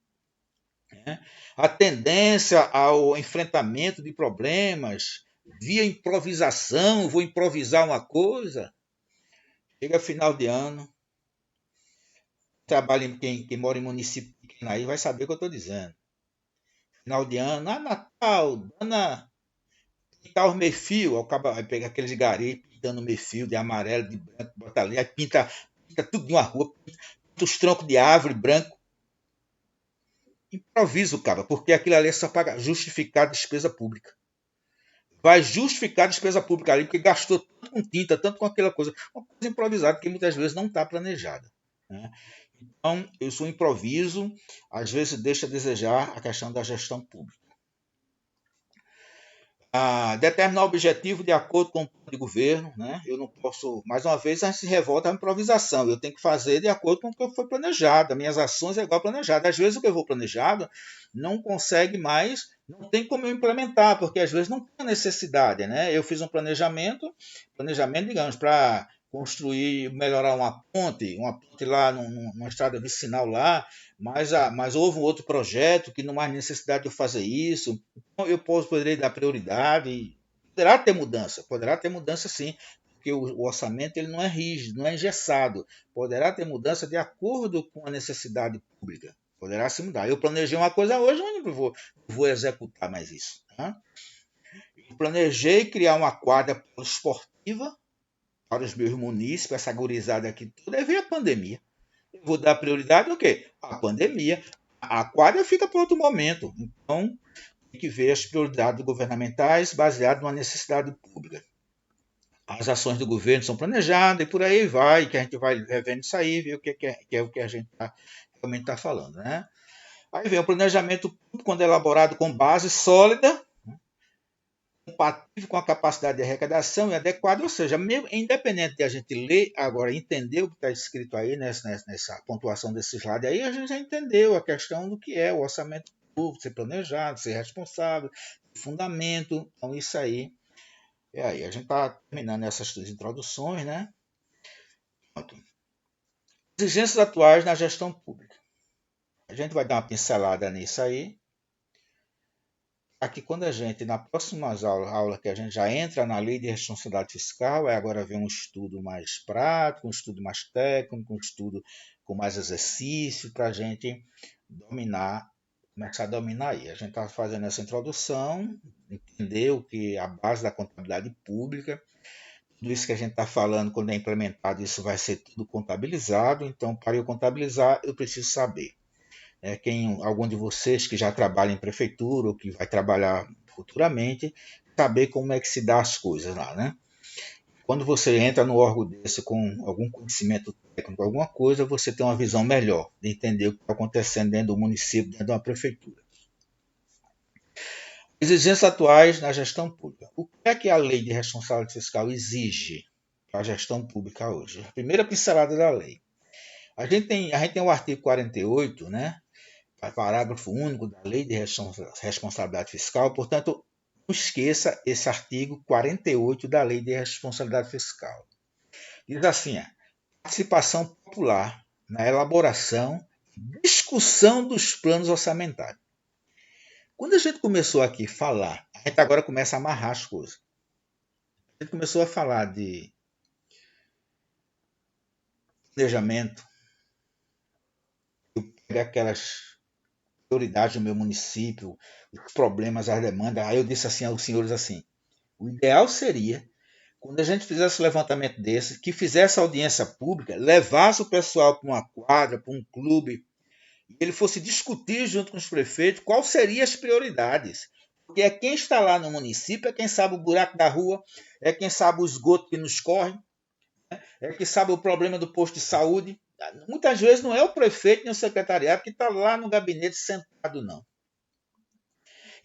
Né? A tendência ao enfrentamento de problemas via improvisação, vou improvisar uma coisa. Chega final de ano, trabalha quem mora em município pequeno aí vai saber o que eu estou dizendo. Final de ano, Natal, pintar os meio-fio, aí pega aqueles garis pintando meio-fio de amarelo, de branco, bota ali, aí pinta tudo de uma rua, pinta os troncos de árvore branco. Improviso, cara, porque aquilo ali é só para justificar a despesa pública. vai justificar a despesa pública ali, porque gastou tanto com tinta, tanto com aquela coisa, uma coisa improvisada que muitas vezes não está planejada. Né? Então, isso, o improviso, às vezes deixa a desejar a questão da gestão pública. Determinar o objetivo de acordo com o plano de governo, né? Eu não posso, mais uma vez, a gente se revolta à improvisação. Eu tenho que fazer de acordo com o que foi planejado. As minhas ações é igual planejado. Às vezes o que eu vou planejado não consegue mais, não tem como eu implementar, porque às vezes não tem necessidade, né? Eu fiz um planejamento, digamos, para construir, melhorar uma ponte lá numa estrada vicinal lá, mas houve um outro projeto que não há necessidade de eu fazer isso. Então, poderia dar prioridade. Poderá ter mudança sim, porque o orçamento ele não é rígido, não é engessado. Poderá ter mudança de acordo com a necessidade pública. Poderá se mudar. Eu planejei uma coisa hoje, mas não vou executar mais isso. Tá? Eu planejei criar uma quadra esportiva para os meus munícipes, essa gurizada aqui toda, aí veio a pandemia. Eu vou dar prioridade ao quê? A pandemia. A quadra fica para outro momento. Então, tem que ver as prioridades governamentais baseadas numa necessidade pública. As ações do governo são planejadas e por aí vai, que a gente vai revendo isso aí, ver o que é o que a gente realmente está falando. Né? Aí vem o planejamento público, quando é elaborado com base sólida, compatível com a capacidade de arrecadação e adequada, ou seja, mesmo, independente de a gente ler agora, entender o que está escrito aí nessa pontuação desse slide aí, a gente já entendeu a questão do que é o orçamento público, ser planejado, ser responsável, fundamento, então isso aí. E aí, a gente está terminando essas duas introduções, né? Pronto. Exigências atuais na gestão pública. A gente vai dar uma pincelada nisso aí. Aqui, quando a gente, na próxima aula que a gente já entra na lei de responsabilidade fiscal, agora vem um estudo mais prático, um estudo mais técnico, um estudo com mais exercício, para a gente começar a dominar aí. A gente está fazendo essa introdução, entender o que é a base da contabilidade pública, tudo isso que a gente está falando, quando é implementado, isso vai ser tudo contabilizado, então, para eu contabilizar, eu preciso saber algum de vocês que já trabalha em prefeitura ou que vai trabalhar futuramente, saber como é que se dá as coisas lá, né? Quando você entra no órgão desse com algum conhecimento técnico, alguma coisa, você tem uma visão melhor de entender o que está acontecendo dentro do município, dentro de uma prefeitura. Exigências atuais na gestão pública. O que a lei de responsabilidade fiscal exige para a gestão pública hoje? A primeira pincelada da lei. A gente tem o artigo 48, né? Parágrafo único da Lei de Responsabilidade Fiscal, portanto, não esqueça esse artigo 48 da Lei de Responsabilidade Fiscal. Diz assim: participação popular na elaboração e discussão dos planos orçamentários. Quando a gente começou aqui a falar, a gente agora começa a amarrar as coisas. A gente começou a falar de planejamento, aquelas prioridades do meu município, os problemas, as demandas. Aí eu disse assim aos senhores assim: o ideal seria, quando a gente fizesse um levantamento desse, que fizesse audiência pública, levasse o pessoal para uma quadra, para um clube, e ele fosse discutir junto com os prefeitos quais seriam as prioridades. Porque é quem está lá no município, é quem sabe o buraco da rua, é quem sabe o esgoto que nos corre, é quem sabe o problema do posto de saúde. Muitas vezes não é o prefeito nem o secretariado que está lá no gabinete sentado, não.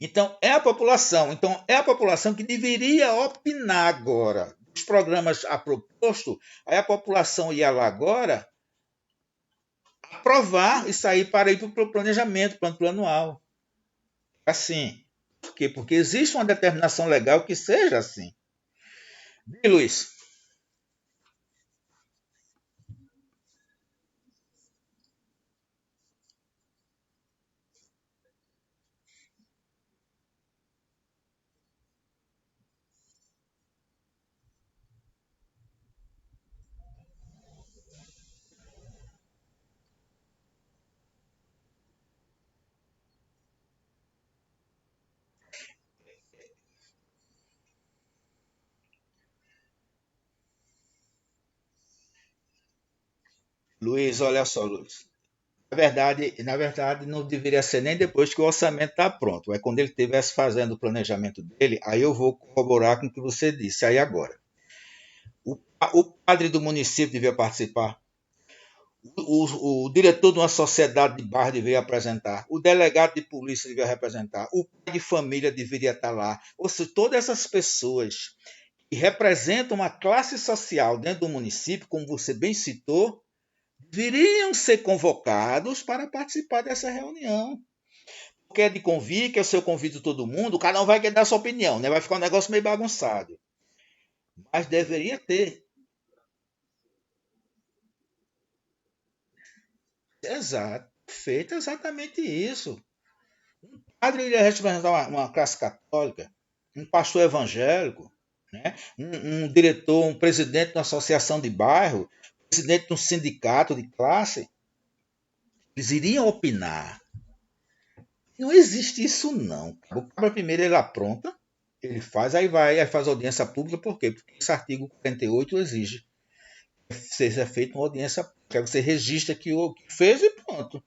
Então é a população que deveria opinar agora. Os programas a proposto, aí a população ia lá agora aprovar e sair para ir para o planejamento, plano anual. Assim. Por quê? Porque existe uma determinação legal que seja assim. E Luiz? Luiz, olha só, Luiz. Na verdade, não deveria ser nem depois que o orçamento está pronto. É quando ele estivesse fazendo o planejamento dele, aí eu vou corroborar com o que você disse aí agora. O padre do município devia participar. O diretor de uma sociedade de bairro deveria apresentar, o delegado de polícia deveria representar, o pai de família deveria estar lá. Ou seja, todas essas pessoas que representam uma classe social dentro do município, como você bem citou, deveriam ser convocados para participar dessa reunião. Porque é de convite, que eu convido todo mundo, cada um vai querer dar sua opinião, né? Vai ficar um negócio meio bagunçado. Mas deveria ter. Exato. Feito exatamente isso. Padre iria representar uma classe católica, um pastor evangélico, né? Um diretor, um presidente de uma associação de bairro, presidente de um sindicato de classe. Eles iriam opinar. Não existe isso, não. O cara primeiro ele apronta, ele faz, aí faz audiência pública, por quê? Porque esse artigo 48 exige que seja feita uma audiência pública. Aí você registra que o que fez e pronto.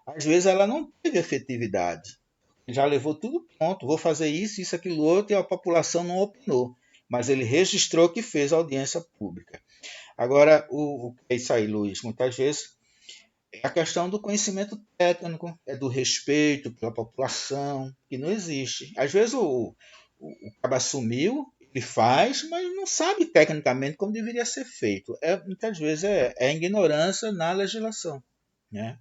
Às vezes ela não teve efetividade. Já levou tudo pronto, vou fazer isso, aquilo outro, e a população não opinou. Mas ele registrou que fez audiência pública. Agora, o que é isso aí, Luiz? Muitas vezes é a questão do conhecimento técnico, é do respeito pela população, que não existe. Às vezes o cara assumiu, ele faz, mas não sabe tecnicamente como deveria ser feito. Muitas vezes é ignorância na legislação, né?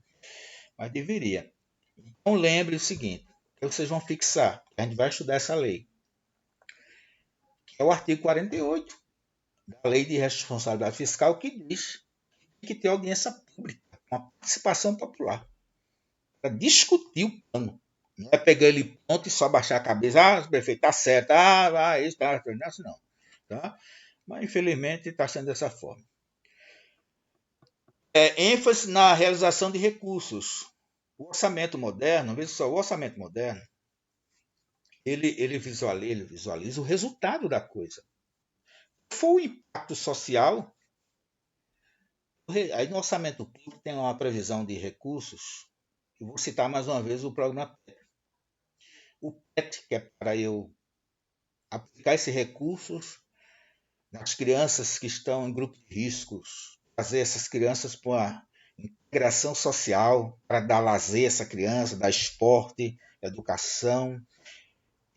Mas deveria. Então lembre o seguinte, que vocês vão fixar, a gente vai estudar essa lei, que é o artigo 48 da Lei de Responsabilidade Fiscal, que diz que tem que ter audiência pública, uma participação popular, para discutir o plano. Não é pegar ele pronto e só baixar a cabeça, o prefeito está certo, isso está, não é assim não. Tá? Mas infelizmente está sendo dessa forma. Ênfase na realização de recursos. O orçamento moderno, veja só, o orçamento moderno, ele visualiza o resultado da coisa. Foi o impacto social. Aí no orçamento público tem uma previsão de recursos. Eu vou citar mais uma vez o programa PET. O PET, que é para eu aplicar esses recursos nas crianças que estão em grupo de riscos, fazer essas crianças para uma integração social, para dar lazer a essa criança, dar esporte, educação.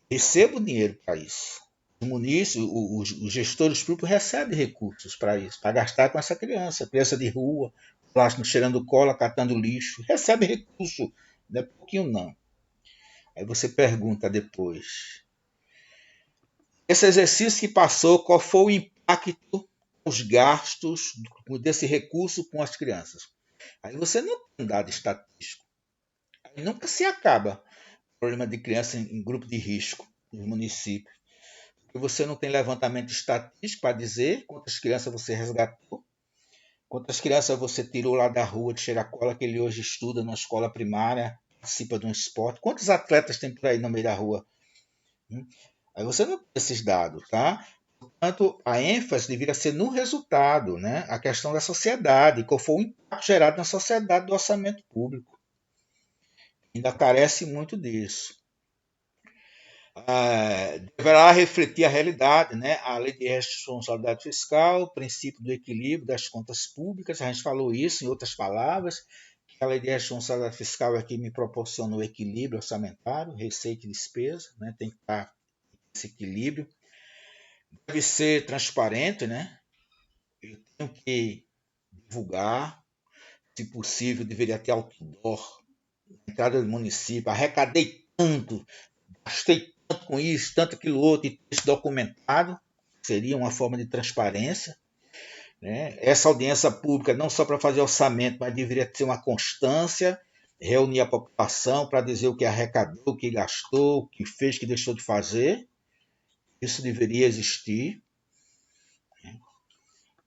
Recebo dinheiro para isso. O munícipe, os gestores públicos recebem recursos para isso, para gastar com essa criança de rua, plástico cheirando cola, catando lixo, recebe recurso, não é pouquinho não. Aí você pergunta depois, esse exercício que passou, qual foi o impacto, os gastos desse recurso com as crianças? Aí você não tem um dado estatístico. Aí nunca se acaba o problema de criança em grupo de risco nos municípios. Porque você não tem levantamento estatístico para dizer quantas crianças você resgatou, quantas crianças você tirou lá da rua de Cheiracola, que ele hoje estuda na escola primária, participa de um esporte. Quantos atletas tem por aí no meio da rua? Aí você não tem esses dados, tá? Portanto, a ênfase deveria ser no resultado, né? A questão da sociedade, qual foi o impacto gerado na sociedade do orçamento público. Ainda carece muito disso. Deverá refletir a realidade, né? A lei de responsabilidade fiscal, o princípio do equilíbrio das contas públicas, a gente falou isso em outras palavras, que a lei de responsabilidade fiscal é que me proporciona o equilíbrio orçamentário, receita e despesa, né? Tem que estar esse equilíbrio. Deve ser transparente, né? Eu tenho que divulgar, se possível, deveria ter outdoor, entrada do município, arrecadei tanto, gastei tanto com isso, tanto aquilo outro, e isso documentado, seria uma forma de transparência. Né? Essa audiência pública, não só para fazer orçamento, mas deveria ter uma constância, reunir a população para dizer o que arrecadou, o que gastou, o que fez, o que deixou de fazer. Isso deveria existir,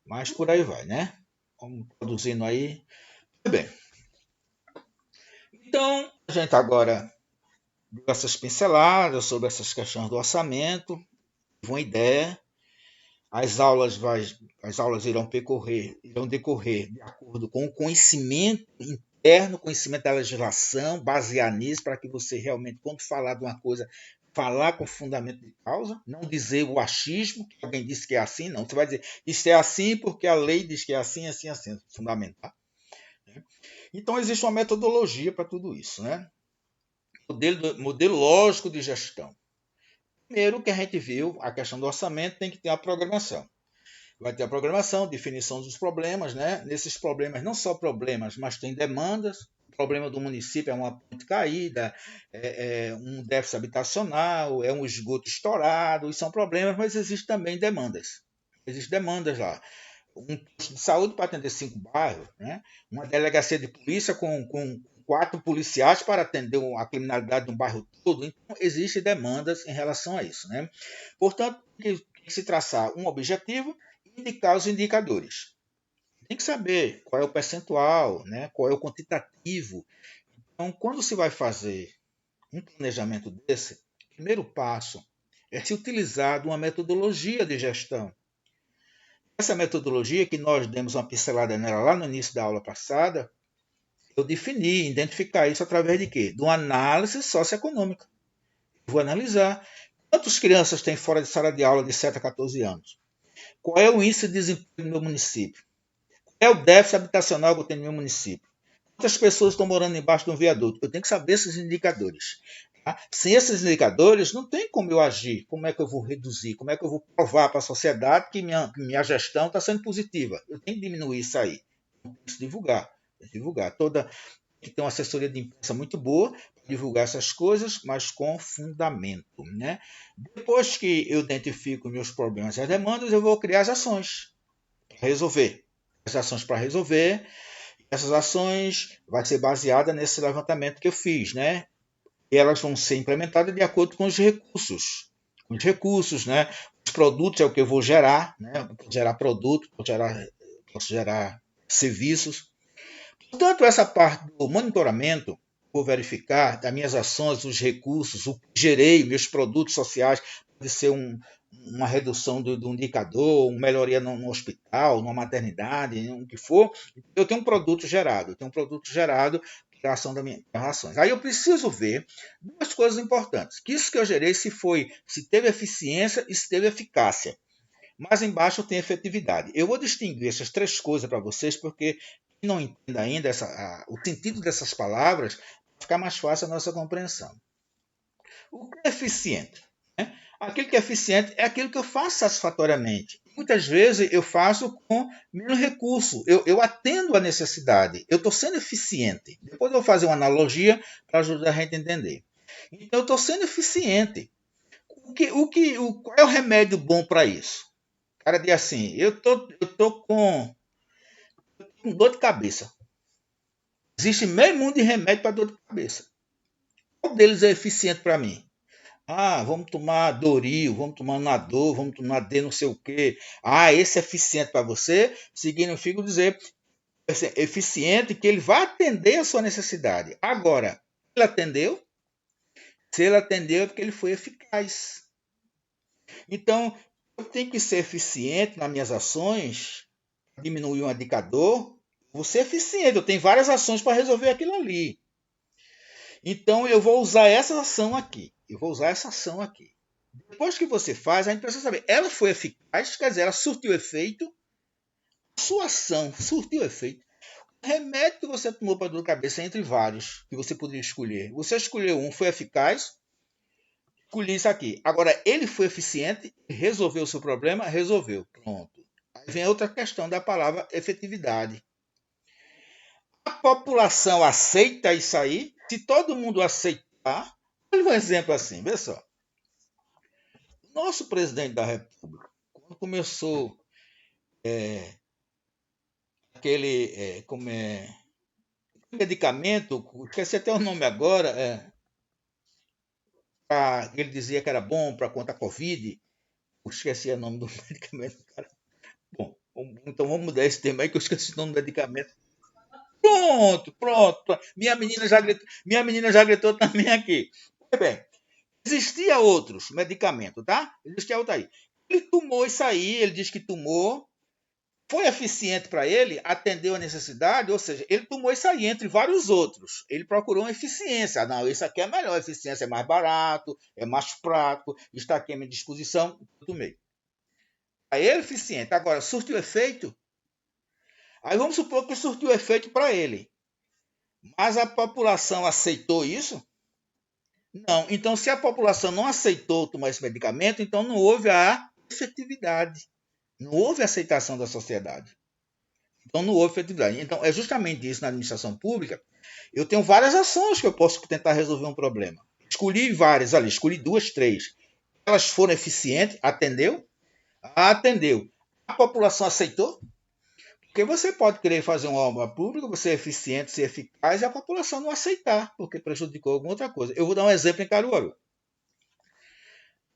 mas por aí vai, né? Vamos produzindo aí. Muito bem. Então, a gente agora deu essas pinceladas sobre essas questões do orçamento, uma ideia. As aulas irão decorrer de acordo com o conhecimento interno, conhecimento da legislação, basear nisso para que você realmente, quando falar de uma coisa, falar com fundamento de causa, não dizer o achismo, que alguém disse que é assim, não. Você vai dizer, isso é assim porque a lei diz que é assim, assim, assim, fundamental. Então, existe uma metodologia para tudo isso, né? Modelo lógico de gestão. Primeiro que a gente viu, a questão do orçamento tem que ter a programação. Vai ter a programação, definição dos problemas, né? Nesses problemas, não só problemas, mas tem demandas. O problema do município é uma ponte caída, é um déficit habitacional, é um esgoto estourado, e são problemas, mas existem também demandas. Existem demandas lá. Um posto de saúde para atender 5 bairros, né? Uma delegacia de polícia com 4 policiais para atender a criminalidade de um bairro todo. Então, existem demandas em relação a isso, né? Portanto, tem que se traçar um objetivo e indicar os indicadores. Tem que saber qual é o percentual, né? Qual é o quantitativo. Então, quando se vai fazer um planejamento desse, o primeiro passo é se utilizar de uma metodologia de gestão. Essa metodologia, que nós demos uma pincelada nela lá no início da aula passada, eu defini, identificar isso através de quê? De uma análise socioeconômica. Vou analisar quantas crianças tem fora de sala de aula de 7 a 14 anos. Qual é o índice de desemprego no meu município? Qual é o déficit habitacional que eu tenho no meu município? Quantas pessoas estão morando embaixo de um viaduto? Eu tenho que saber esses indicadores. Tá? Sem esses indicadores, não tem como eu agir. Como é que eu vou reduzir? Como é que eu vou provar para a sociedade que minha gestão está sendo positiva? Eu tenho que diminuir isso aí. Tem que divulgar. Que tem uma assessoria de imprensa muito boa para divulgar essas coisas, mas com fundamento. Né? Depois que eu identifico meus problemas e as demandas, eu vou criar as ações para resolver. As ações para resolver. Essas ações vai ser baseada nesse levantamento que eu fiz, né? E elas vão ser implementadas de acordo com os recursos. Os recursos, né? Os produtos é o que eu vou gerar, né? Eu posso gerar produto, posso gerar serviços. Portanto, essa parte do monitoramento, vou verificar das minhas ações, os recursos, o que gerei, meus produtos sociais, pode ser uma redução do indicador, uma melhoria no hospital, numa maternidade, o que for. Eu tenho um produto gerado, para a ação das minhas ações. Aí eu preciso ver duas coisas importantes. Que isso que eu gerei, se teve eficiência e se teve eficácia. Mais embaixo tem efetividade. Eu vou distinguir essas três coisas para vocês, porque quem não entende ainda o sentido dessas palavras, vai ficar mais fácil a nossa compreensão. O que é eficiente? Né? Aquilo que é eficiente é aquilo que eu faço satisfatoriamente. Muitas vezes eu faço com menos recurso, eu atendo a necessidade, eu estou sendo eficiente. Depois eu vou fazer uma analogia para ajudar a gente a entender. Então eu estou sendo eficiente. Qual é o remédio bom para isso? O cara diz assim, eu tô com dor de cabeça. Existe meio mundo de remédio para dor de cabeça. Qual deles é eficiente para mim? Ah, vamos tomar Doril, vamos tomar Nador, vamos tomar D não sei o quê. Ah, esse é eficiente para você, significa dizer eficiente que ele vai atender a sua necessidade. Agora, ele atendeu? Se ele atendeu é porque ele foi eficaz. Então, eu tenho que ser eficiente nas minhas ações, diminuir um indicador, vou ser eficiente, eu tenho várias ações para resolver aquilo ali. Então eu vou usar essa ação aqui. Depois que você faz, a gente precisa saber, ela foi eficaz, quer dizer, ela surtiu efeito, a sua ação surtiu efeito. O remédio que você tomou para dor de cabeça é entre vários que você poderia escolher. Você escolheu um, foi eficaz, escolhi isso aqui. Agora, ele foi eficiente, resolveu o seu problema, resolveu. Pronto. Aí vem outra questão da palavra efetividade. A população aceita isso aí? Se todo mundo aceitar, olha um exemplo assim, vê só. Nosso presidente da República, quando começou como medicamento, esqueci até o nome agora, ele dizia que era bom para contra a Covid, esqueci o nome do medicamento, cara. Bom, então vamos mudar esse tema aí que eu esqueci o nome do medicamento. Pronto. Minha menina já gritou também aqui. Pois bem, existia outros medicamentos, tá? Existia outro aí. Ele tomou isso aí, ele diz que tomou, Foi eficiente para ele, atendeu a necessidade, ou seja, ele tomou isso aí entre vários outros. Ele procurou uma eficiência. Não, isso aqui é melhor, a eficiência é mais barato, é mais prático, está aqui à minha disposição, eu tomei. Aí ele é eficiente. Agora, surtiu efeito? Aí vamos supor que surtiu efeito para ele. Mas a população aceitou isso? Não. Então, se a população não aceitou tomar esse medicamento, então não houve a efetividade. Não houve aceitação da sociedade. Então, não houve efetividade. Então, é justamente isso na administração pública. Eu tenho várias ações que eu posso tentar resolver um problema. Escolhi várias ali, escolhi duas, três. Elas foram eficientes, atendeu? Atendeu. A população aceitou? Porque você pode querer fazer uma obra pública, você é eficiente, ser eficaz, e a população não aceitar, porque prejudicou alguma outra coisa. Eu vou dar um exemplo em Caruaru.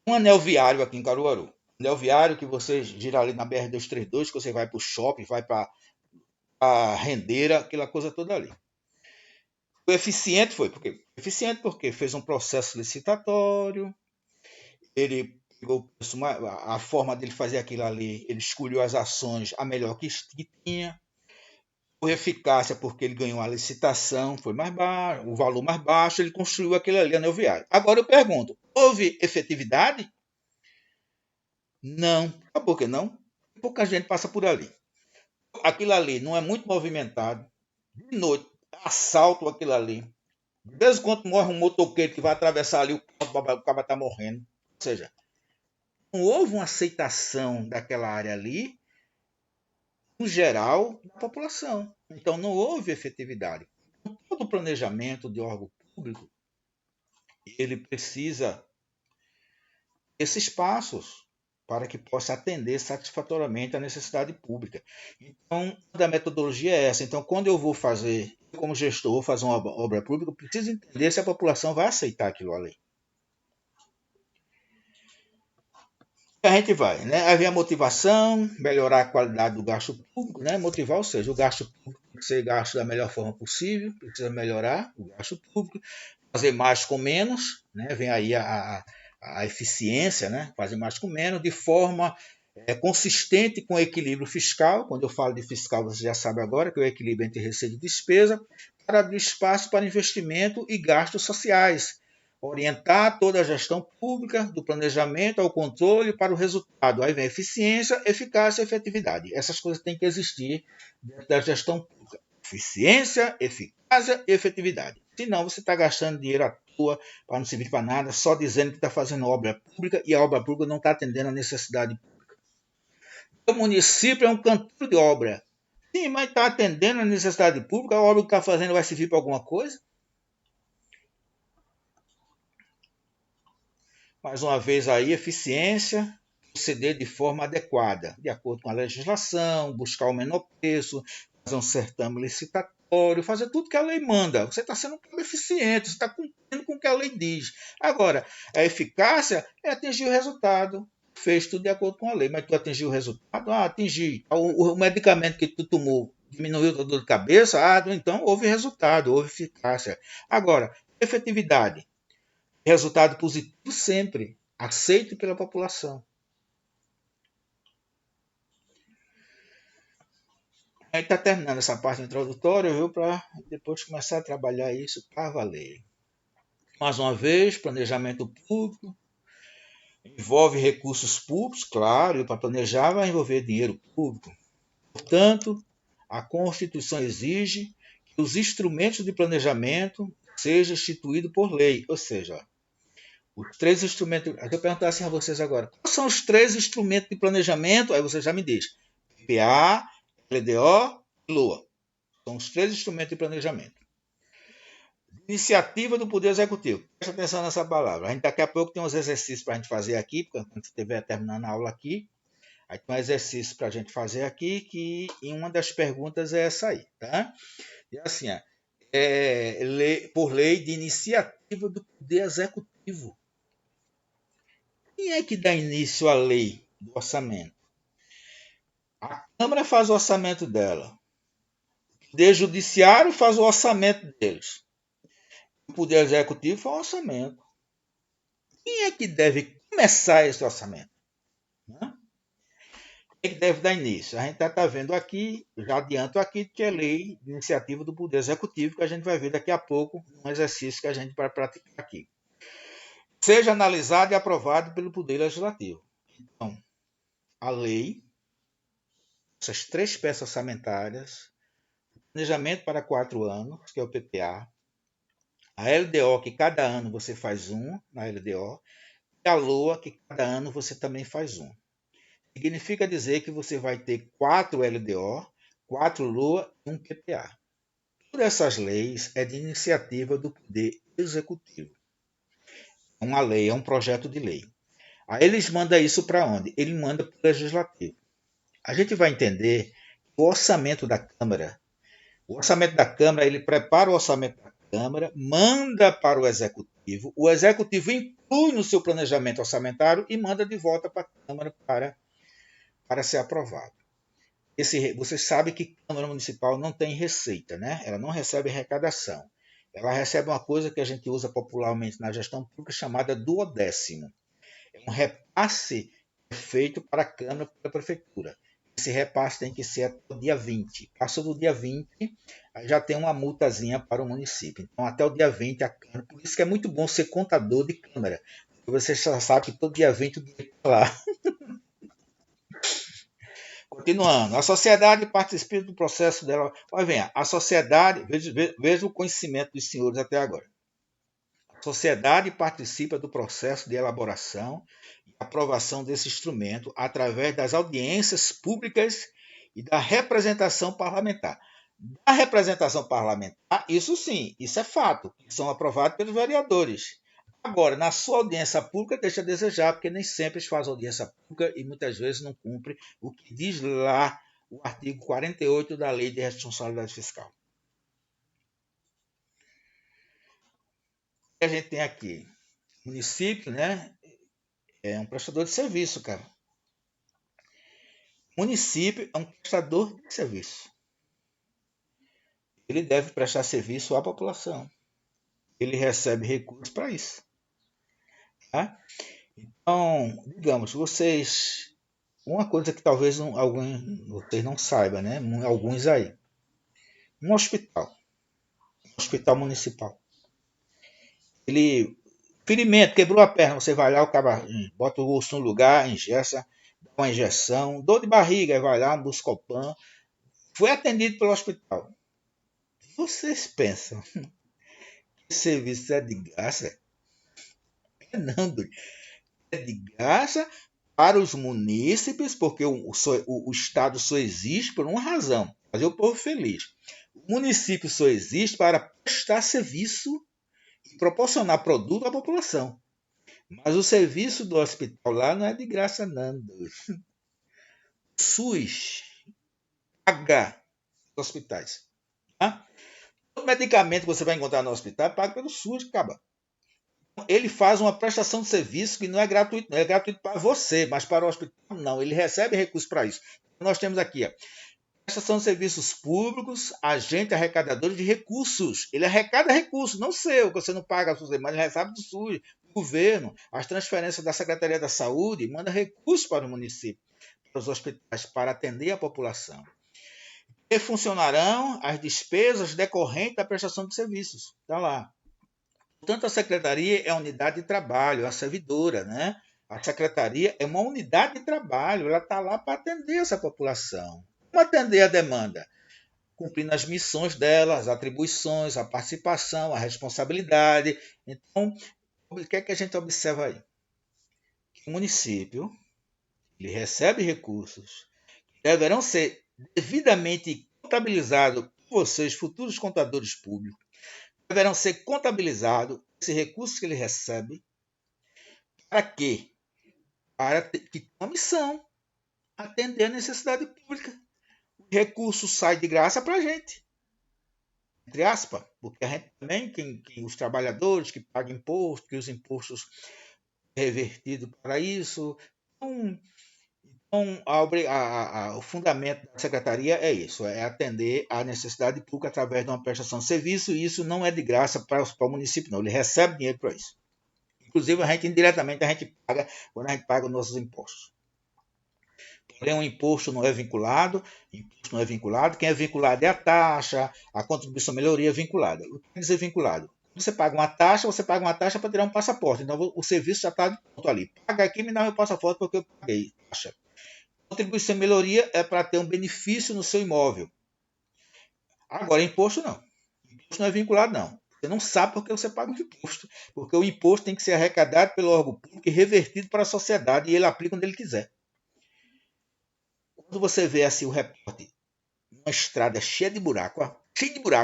Um anel viário aqui em Caruaru. Anel viário que você gira ali na BR-232, que você vai para o shopping, vai para a rendeira, aquela coisa toda ali. O eficiente eficiente porque fez um processo licitatório, ele pegou a forma dele fazer aquilo ali, ele escolheu as ações a melhor que tinha. Por eficácia, porque ele ganhou a licitação, foi mais baixo, o valor mais baixo, ele construiu aquele ali, anel viário. Agora eu pergunto, houve efetividade? Não. Por que não? Pouca gente passa por ali. Aquilo ali não é muito movimentado. De noite, assalto aquilo ali. De vez em quando morre um motoqueiro que vai atravessar ali, o cara está morrendo. Ou seja, não houve uma aceitação daquela área ali, no geral, da população. Então não houve efetividade. Todo planejamento de órgão público, ele precisa desses passos para que possa atender satisfatoriamente a necessidade pública. Então, a metodologia é essa. Então, quando eu vou fazer, como gestor, vou fazer uma obra pública, eu preciso entender se a população vai aceitar aquilo ali. A gente vai, né? Haver a motivação, melhorar a qualidade do gasto público, né? Motivar, ou seja, o gasto público tem que ser gasto da melhor forma possível, precisa melhorar o gasto público, fazer mais com menos, né? Vem aí a eficiência, né? Fazer mais com menos, de forma consistente com o equilíbrio fiscal. Quando eu falo de fiscal, você já sabe agora que é o equilíbrio entre receita e despesa, para abrir espaço para investimento e gastos sociais. Orientar toda a gestão pública, do planejamento ao controle para o resultado. Aí vem eficiência, eficácia e efetividade. Essas coisas têm que existir dentro da gestão pública. Eficiência, eficácia e efetividade. Senão você está gastando dinheiro à toa para não servir para nada, só dizendo que está fazendo obra pública e a obra pública não está atendendo a necessidade pública. O município é um canteiro de obra. Sim, mas está atendendo a necessidade pública, a obra que está fazendo vai servir para alguma coisa? Mais uma vez aí, eficiência, proceder de forma adequada, de acordo com a legislação, buscar o menor preço, fazer um certame licitatório, fazer tudo que a lei manda. Você está sendo eficiente, você está cumprindo com o que a lei diz. Agora, a eficácia é atingir o resultado. Fez tudo de acordo com a lei, mas tu atingiu o resultado? Ah, atingi. O medicamento que tu tomou diminuiu a dor de cabeça? Ah, então houve resultado, houve eficácia. Agora, efetividade. Resultado positivo sempre, aceito pela população. Aí está terminando essa parte introdutória, viu, para depois começar a trabalhar isso para valer. Mais uma vez, planejamento público envolve recursos públicos, claro, e para planejar vai envolver dinheiro público. Portanto, a Constituição exige que os instrumentos de planejamento sejam instituídos por lei, ou seja, os três instrumentos. Eu vou perguntar assim a vocês agora. Quais são os três instrumentos de planejamento? Aí você já me diz. PA, LDO e LOA. São os três instrumentos de planejamento. Iniciativa do Poder Executivo. Presta atenção nessa palavra. A gente daqui a pouco tem uns exercícios para a gente fazer aqui, quando estiver terminando a aula aqui. Aí tem um exercício para a gente fazer aqui, que em uma das perguntas é essa aí, tá? E assim, por lei de iniciativa do Poder Executivo. Quem é que dá início à lei do orçamento? A Câmara faz o orçamento dela. O Poder Judiciário faz o orçamento deles. O Poder Executivo faz o orçamento. Quem é que deve começar esse orçamento? que deve dar início? A gente está vendo aqui, já adianto aqui, que é lei de iniciativa do Poder Executivo, que a gente vai ver daqui a pouco, um exercício que a gente vai praticar aqui. Seja analisado e aprovado pelo Poder Legislativo. Então, a lei, essas três peças orçamentárias, planejamento para 4 anos, que é o PPA, a LDO, que cada ano você faz um na LDO, e a LOA, que cada ano você também faz um. Significa dizer que você vai ter 4 LDO, 4 LOA e um PPA. Todas essas leis é de iniciativa do Poder Executivo. É uma lei, é um projeto de lei. Aí eles mandam isso para onde? Ele manda para o Legislativo. A gente vai entender o orçamento da Câmara. O orçamento da Câmara, ele prepara o orçamento da Câmara, manda para o Executivo inclui no seu planejamento orçamentário e manda de volta para a Câmara para ser aprovado. Você sabe que a Câmara Municipal não tem receita, né? Ela não recebe arrecadação. Ela recebe uma coisa que a gente usa popularmente na gestão pública chamada duodécimo. É um repasse feito para a Câmara e para a Prefeitura. Esse repasse tem que ser até o dia 20. Passou do dia 20, aí já tem uma multazinha para o município. Então, até o dia 20, a Câmara. Por isso que é muito bom ser contador de Câmara. Porque você já sabe que todo dia 20 o dinheiro está lá. Continuando, a sociedade participa do processo dela. Olha, venha, a sociedade, veja o conhecimento dos senhores até agora. A sociedade participa do processo de elaboração e aprovação desse instrumento através das audiências públicas e da representação parlamentar. Da representação parlamentar, isso sim, isso é fato, são aprovados pelos vereadores. Agora, na sua audiência pública, deixa a desejar, porque nem sempre eles fazem audiência pública e muitas vezes não cumpre o que diz lá o artigo 48 da Lei de Responsabilidade Fiscal. O que a gente tem aqui? O município, né, é um prestador de serviço, cara. O município é um prestador de serviço. Ele deve prestar serviço à população. Ele recebe recursos para isso. Tá? Então, digamos, uma coisa que talvez vocês não saibam, né? Alguns aí. Um hospital municipal. Ele, ferimento, quebrou a perna, você vai lá, o cara bota o osso no lugar, engessa, dá uma injeção, dor de barriga, vai lá, um Buscopan. Foi atendido pelo hospital. Vocês pensam que esse serviço é de graça? É não, é de graça para os munícipes, porque o Estado só existe por uma razão, fazer o povo feliz. O município só existe para prestar serviço e proporcionar produto à população. Mas o serviço do hospital lá não é de graça, não. O SUS paga os hospitais. Tá? Todo medicamento que você vai encontrar no hospital é pago pelo SUS, acaba. Ele faz uma prestação de serviço que não é gratuito, não é gratuito para você, mas para o hospital não. Ele recebe recursos para isso. Nós temos aqui, prestação de serviços públicos, agente arrecadador de recursos. Ele arrecada recursos, não seu, que você não paga, mas ele recebe do SUS, do governo, as transferências da Secretaria da Saúde, manda recursos para o município, para os hospitais, para atender a população. E funcionarão as despesas decorrentes da prestação de serviços. Está lá. Portanto, a secretaria é a unidade de trabalho, a servidora, né? A secretaria é uma unidade de trabalho, ela está lá para atender essa população. Como atender a demanda? Cumprindo as missões dela, as atribuições, a participação, a responsabilidade. Então, o que é que a gente observa aí? Que o município ele recebe recursos que deverão ser devidamente contabilizados por vocês, futuros contadores públicos, deverão ser contabilizados esses recursos que ele recebe. Para quê? Para que tenha uma missão, atender a necessidade pública. O recurso sai de graça para a gente, entre aspas, porque a gente também, os trabalhadores que pagam imposto, que os impostos revertidos para isso. Então o fundamento da secretaria é isso, é atender à necessidade pública através de uma prestação de serviço, e isso não é de graça para o município, não, ele recebe dinheiro para isso. Inclusive, indiretamente, a gente paga quando a gente paga os nossos impostos. Porém, o imposto não é vinculado. Quem é vinculado é a taxa, a contribuição melhoria é vinculada. O que quer dizer vinculado? Você paga uma taxa para tirar um passaporte. Então o serviço já está pronto ali. Paga aqui e me dá meu passaporte porque eu paguei taxa. Contribuição melhoria é para ter um benefício no seu imóvel. Agora, imposto não. Imposto não é vinculado, não. Você não sabe porque você paga o imposto. Porque o imposto tem que ser arrecadado pelo órgão público e revertido para a sociedade e ele aplica onde ele quiser. Quando você vê assim o repórter, uma estrada cheia de buraco,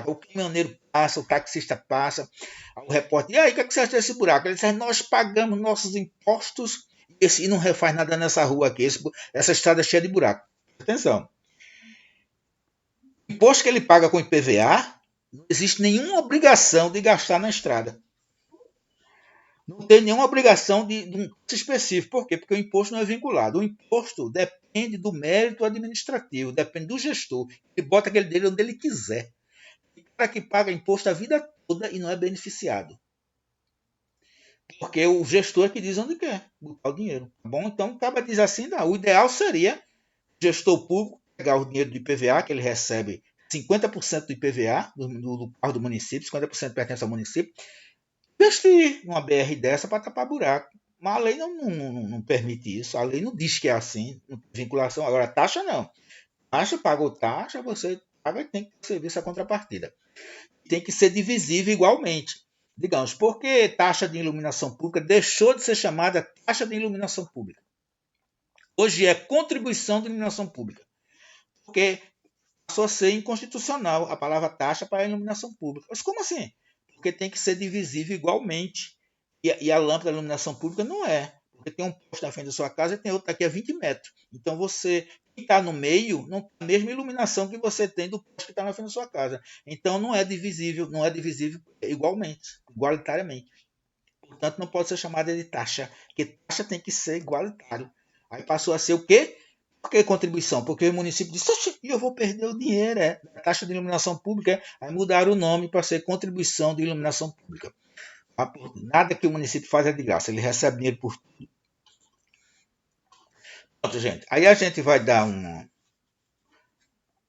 o caminhoneiro passa, o taxista passa, o repórter, e aí, o que você acha desse buraco? Ele diz, nós pagamos nossos impostos e não refaz nada nessa rua aqui, essa estrada é cheia de buraco. Atenção. O imposto que ele paga com IPVA, não existe nenhuma obrigação de gastar na estrada. Não tem nenhuma obrigação de um específico. Por quê? Porque o imposto não é vinculado. O imposto depende do mérito administrativo, depende do gestor. Ele bota aquele dele onde ele quiser. O cara que paga imposto a vida toda e não é beneficiado. Porque o gestor é que diz onde quer botar o dinheiro. Tá bom? Então, o cara diz assim, não, o ideal seria o gestor público pegar o dinheiro do IPVA, que ele recebe 50% do IPVA do carro do município, 50% pertence ao município, investir numa BR dessa para tapar buraco. Mas a lei não permite isso. A lei não diz que é assim, não tem vinculação. Agora, taxa não. Taxa, pagou taxa, você paga e tem que ter serviço a contrapartida. Tem que ser divisível igualmente. Digamos, por que taxa de iluminação pública deixou de ser chamada taxa de iluminação pública? Hoje é contribuição de iluminação pública. Porque passou a ser inconstitucional a palavra taxa para a iluminação pública. Mas como assim? Porque tem que ser divisível igualmente. E a lâmpada da iluminação pública não é. Porque tem um poste na frente da sua casa e tem outro daqui a 20 metros. Então quem está no meio, não tem a mesma iluminação que você tem do poste que está na frente da sua casa. Então não é divisível igualmente, igualitariamente. Portanto, não pode ser chamada de taxa, porque taxa tem que ser igualitário. Aí passou a ser o quê? Por que contribuição? Porque o município disse, eu vou perder o dinheiro, a taxa de iluminação pública. Aí mudaram o nome para ser contribuição de iluminação pública. Nada que o município faz é de graça, ele recebe dinheiro por tudo. Pronto, gente. Aí a gente vai dar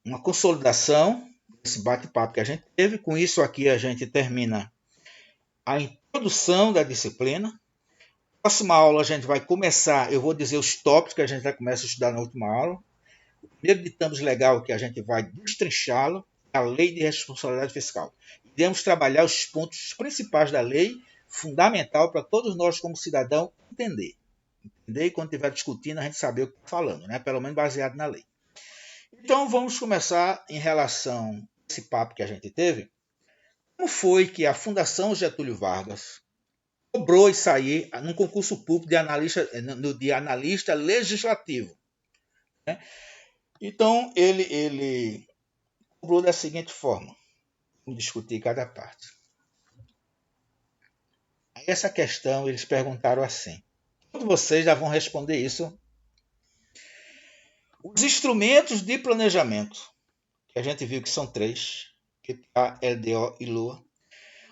uma consolidação desse bate-papo que a gente teve. Com isso aqui a gente termina a introdução da disciplina. Próxima aula a gente vai começar, eu vou dizer os tópicos que a gente vai começar a estudar na última aula. O primeiro ditame legal que a gente vai destrinchá-lo é a Lei de Responsabilidade Fiscal. Iremos trabalhar os pontos principais da lei, fundamental para todos nós como cidadão entender. Entender e quando estiver discutindo a gente saber o que está falando, né? Pelo menos baseado na lei. Então vamos começar em relação a esse papo que a gente teve. Como foi que a Fundação Getúlio Vargas cobrou isso aí num concurso público de analista legislativo? Né? Então ele cobrou da seguinte forma. Vamos discutir cada parte. Aí essa questão eles perguntaram assim. Todos vocês já vão responder isso. Os instrumentos de planejamento, que a gente viu que são 3, EPA, LDO e LOA.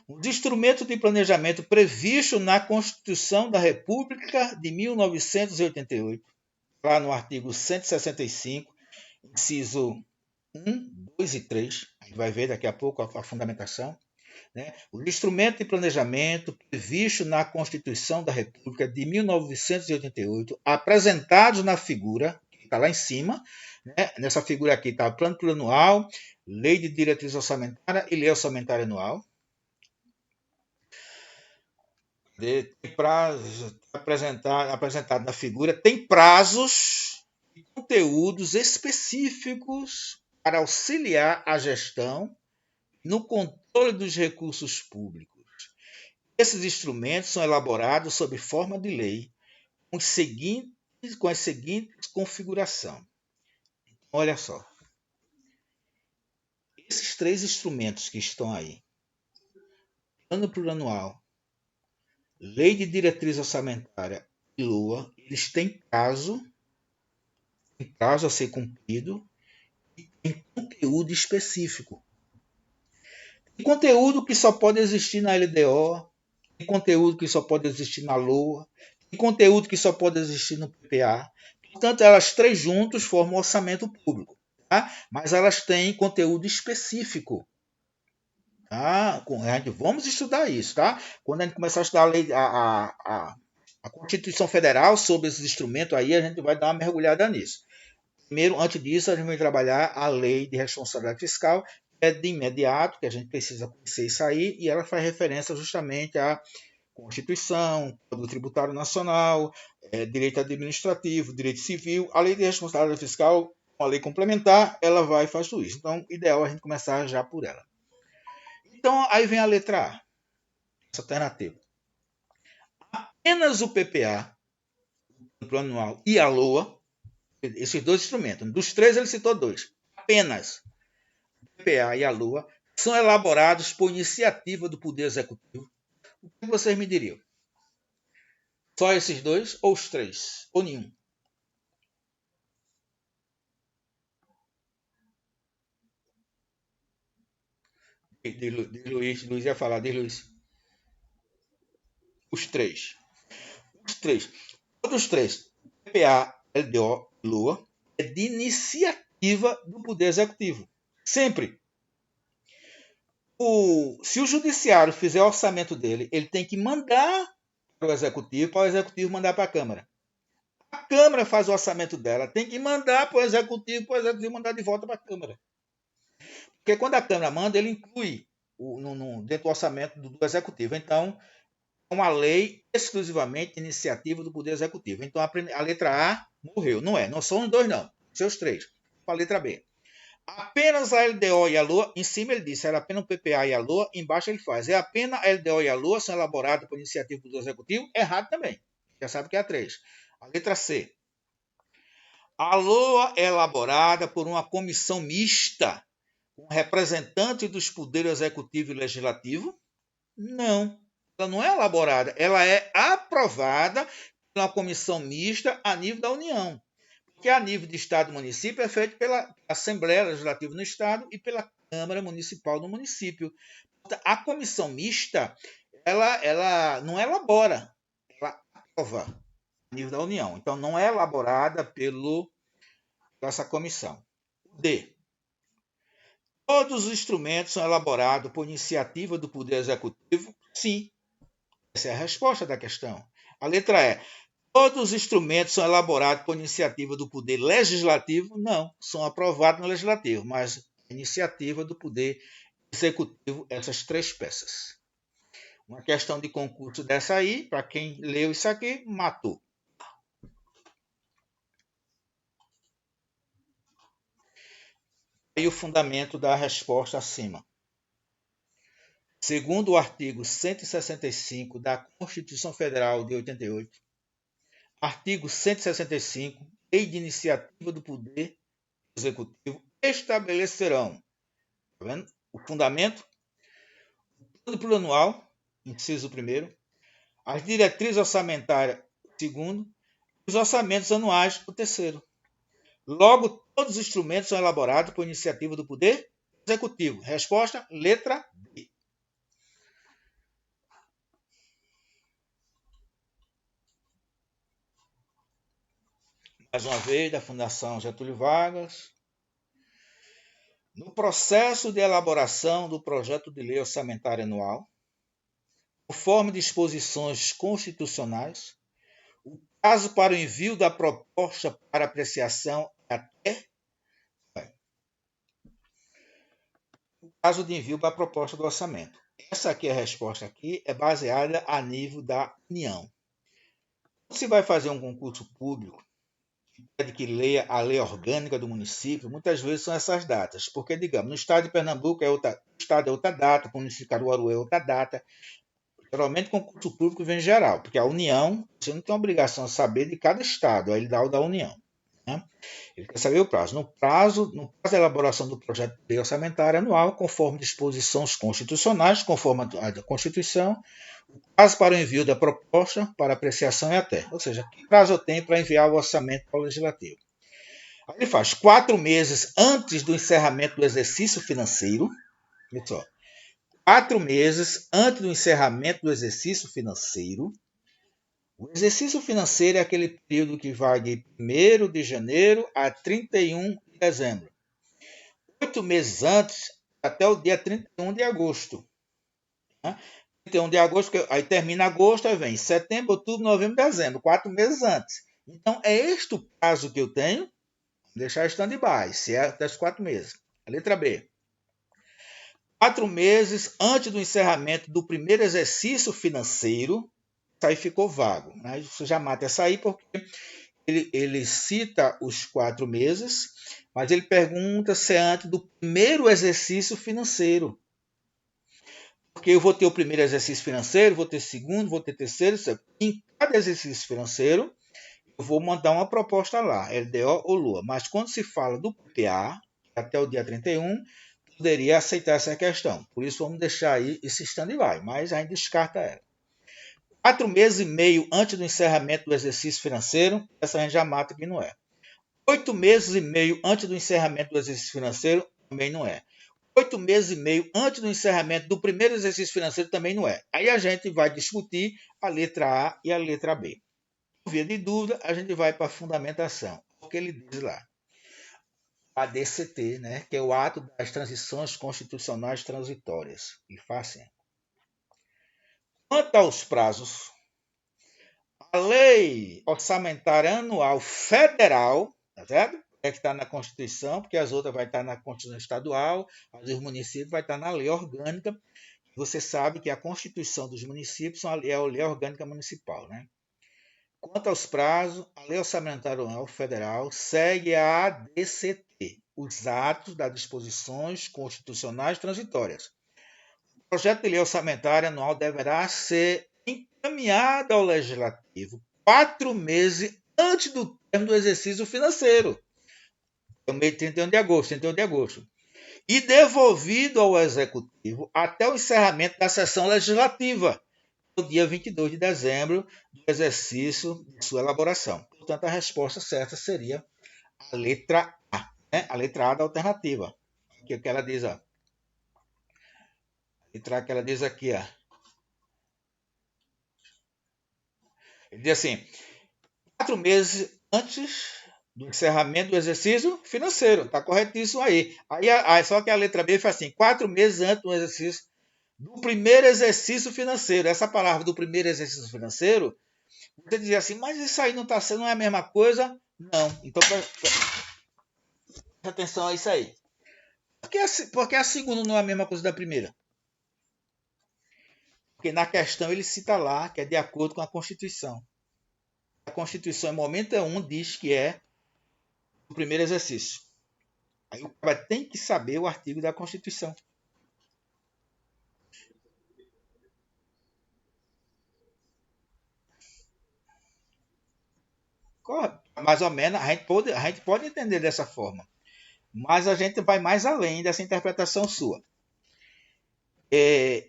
Os instrumentos de planejamento previstos na Constituição da República de 1988, lá no artigo 165, inciso 1, 2 e 3, a gente vai ver daqui a pouco a fundamentação. Né? Os instrumentos de planejamento previstos na Constituição da República de 1988, apresentados na figura, que está lá em cima, né? Nessa figura aqui está o Plano Plurianual, Lei de Diretriz Orçamentária e Lei Orçamentária Anual. Tem prazos apresentado na figura, tem prazos e conteúdos específicos para auxiliar a gestão no controle dos recursos públicos. Esses instrumentos são elaborados sob forma de lei, com as seguintes configurações. Olha só. Esses 3 instrumentos que estão aí, Plano Plurianual, Lei de Diretriz Orçamentária e LOA, eles têm prazo a ser cumprido e tem conteúdo específico. Tem conteúdo que só pode existir na LDO, tem conteúdo que só pode existir na LOA, tem conteúdo que só pode existir no PPA, Portanto, elas três juntas formam orçamento público, tá? Mas elas têm conteúdo específico. Tá? Vamos estudar isso, tá? Quando a gente começar a estudar a Constituição Federal sobre esses instrumentos aí, a gente vai dar uma mergulhada nisso. Primeiro, antes disso, a gente vai trabalhar a lei de responsabilidade fiscal, que é de imediato, que a gente precisa conhecer isso aí, e ela faz referência justamente à Constituição, Código Tributário Nacional, direito administrativo, direito civil. A lei de responsabilidade fiscal, uma lei complementar, ela vai e faz tudo isso. Então, ideal é a gente começar já por ela. Então, aí vem a letra A, essa alternativa. Apenas o PPA, o Plano Anual, e a LOA, esses dois instrumentos, dos três ele citou dois, apenas o PPA e a LOA são elaborados por iniciativa do Poder Executivo. O que vocês me diriam? Só esses dois ou os três? Ou nenhum? Luiz ia falar, diz Luiz. Os três. Os três. Todos os três. PPA, LDO e LOA é de iniciativa do Poder Executivo. Sempre. Se o Judiciário fizer o orçamento dele, ele tem que mandar para o Executivo mandar para a Câmara. A Câmara faz o orçamento dela, tem que mandar para o Executivo mandar de volta para a Câmara. Porque quando a Câmara manda, ele inclui dentro do orçamento do Executivo. Então, é uma lei exclusivamente de iniciativa do Poder Executivo. Então, a letra A morreu. Não são os dois, não. São os três. A letra B. Apenas a LDO e a LOA, em cima ele disse, era apenas o PPA e a LOA, embaixo ele faz, apenas a LDO e a LOA são elaboradas por iniciativa do Executivo, errado também, já sabe que é a 3. A letra C. A LOA é elaborada por uma comissão mista, com representantes dos poderes executivo e legislativo? Não, ela não é elaborada, ela é aprovada por uma comissão mista a nível da União. Que a nível de Estado e município é feito pela Assembleia Legislativa no Estado e pela Câmara Municipal do município. A comissão mista, ela não elabora, ela aprova a nível da União. Então, não é elaborada por essa comissão. D. Todos os instrumentos são elaborados por iniciativa do Poder Executivo? Sim. Essa é a resposta da questão. A letra E. Todos os instrumentos são elaborados por iniciativa do Poder Legislativo? Não, são aprovados no Legislativo, mas iniciativa do Poder Executivo, essas três peças. Uma questão de concurso dessa aí, para quem leu isso aqui, matou. E o fundamento da resposta acima. Segundo o artigo 165 da Constituição Federal de 88, artigo 165, Lei de Iniciativa do Poder Executivo, estabelecerão, tá vendo? O fundamento, o plano anual, inciso 1º, as diretrizes orçamentárias, segundo, e os orçamentos anuais, o terceiro. Logo, todos os instrumentos são elaborados por iniciativa do Poder Executivo. Resposta, letra B. Mais uma vez, da Fundação Getúlio Vargas. No processo de elaboração do projeto de lei orçamentária anual, conforme disposições constitucionais, o prazo para o envio da proposta para apreciação é até o prazo de envio para a proposta do orçamento. Essa aqui, a resposta aqui, é baseada a nível da União. Se vai fazer um concurso público, pede que leia a lei orgânica do município, muitas vezes são essas datas, porque, digamos, no estado de Pernambuco é outra data, no município de Caruaru é outra data. Geralmente, concurso público vem geral, porque a União, você não tem obrigação de saber de cada estado, aí ele dá o da União. Né? Ele quer saber o prazo. No prazo da elaboração do projeto de lei orçamentária anual, conforme disposições constitucionais, conforme a Constituição, o prazo para o envio da proposta para apreciação é até. Ou seja, que prazo eu tenho para enviar o orçamento para o Legislativo? Aí ele faz 4 meses antes do encerramento do exercício financeiro. Olha só. 4 meses antes do encerramento do exercício financeiro, O exercício financeiro é aquele período que vai de 1º de janeiro a 31 de dezembro. 8 meses antes, até o dia 31 de agosto. 31 de agosto, aí termina agosto, aí vem setembro, outubro, novembro, dezembro, 4 meses antes. Então, é este o prazo que eu tenho. Vou deixar stand-by, se é até os 4 meses. A letra B. 4 meses antes do encerramento do primeiro exercício financeiro, isso aí ficou vago. Né? Você já mata essa aí porque ele cita os 4 meses, mas ele pergunta se é antes do primeiro exercício financeiro. Porque eu vou ter o primeiro exercício financeiro, vou ter o segundo, vou ter o terceiro. Em cada exercício financeiro, eu vou mandar uma proposta lá, LDO ou LUA. Mas quando se fala do PA, até o dia 31, poderia aceitar essa questão. Por isso, vamos deixar aí esse stand-by, mas a gente descarta ela. 4 meses e meio antes do encerramento do exercício financeiro, essa a gente já mata que não é. 8 meses e meio antes do encerramento do exercício financeiro, também não é. 8 meses e meio antes do encerramento do primeiro exercício financeiro, também não é. Aí a gente vai discutir a letra A e a letra B. Por via de dúvida, a gente vai para a fundamentação. O que ele diz lá? A DCT, né, que é o ato das transições constitucionais transitórias. E faz assim. Quanto aos prazos, a Lei Orçamentária Anual Federal, tá certo? É que está na Constituição, porque as outras vai estar na Constituição Estadual, as dos municípios vai estar na Lei Orgânica. Você sabe que a Constituição dos municípios é a Lei Orgânica Municipal, né? Quanto aos prazos, a Lei Orçamentária Anual Federal segue a ADCT, os atos das disposições constitucionais transitórias. O projeto de lei orçamentária anual deverá ser encaminhado ao Legislativo 4 meses antes do término do exercício financeiro, é o mês de 31 de agosto, 31 de agosto, e devolvido ao Executivo até o encerramento da sessão legislativa, no dia 22 de dezembro do exercício de sua elaboração. Portanto, a resposta certa seria a letra A, né? A letra A da alternativa. Que é que ela diz, ó. A letra A que ela diz aqui, ó. Ele diz assim: 4 meses antes do encerramento do exercício financeiro. Está corretíssimo aí. Só que a letra B faz assim: 4 meses antes do exercício do primeiro exercício financeiro. Essa palavra do primeiro exercício financeiro, você dizia assim, mas isso aí não é a mesma coisa? Não. Então, preste atenção a isso aí. Porque a segunda não é a mesma coisa da primeira? Porque na questão ele cita lá que é de acordo com a Constituição. A Constituição, em momento algum, diz que é o primeiro exercício. Aí o cara tem que saber o artigo da Constituição. Mais ou menos, a gente pode entender dessa forma. Mas a gente vai mais além dessa interpretação sua.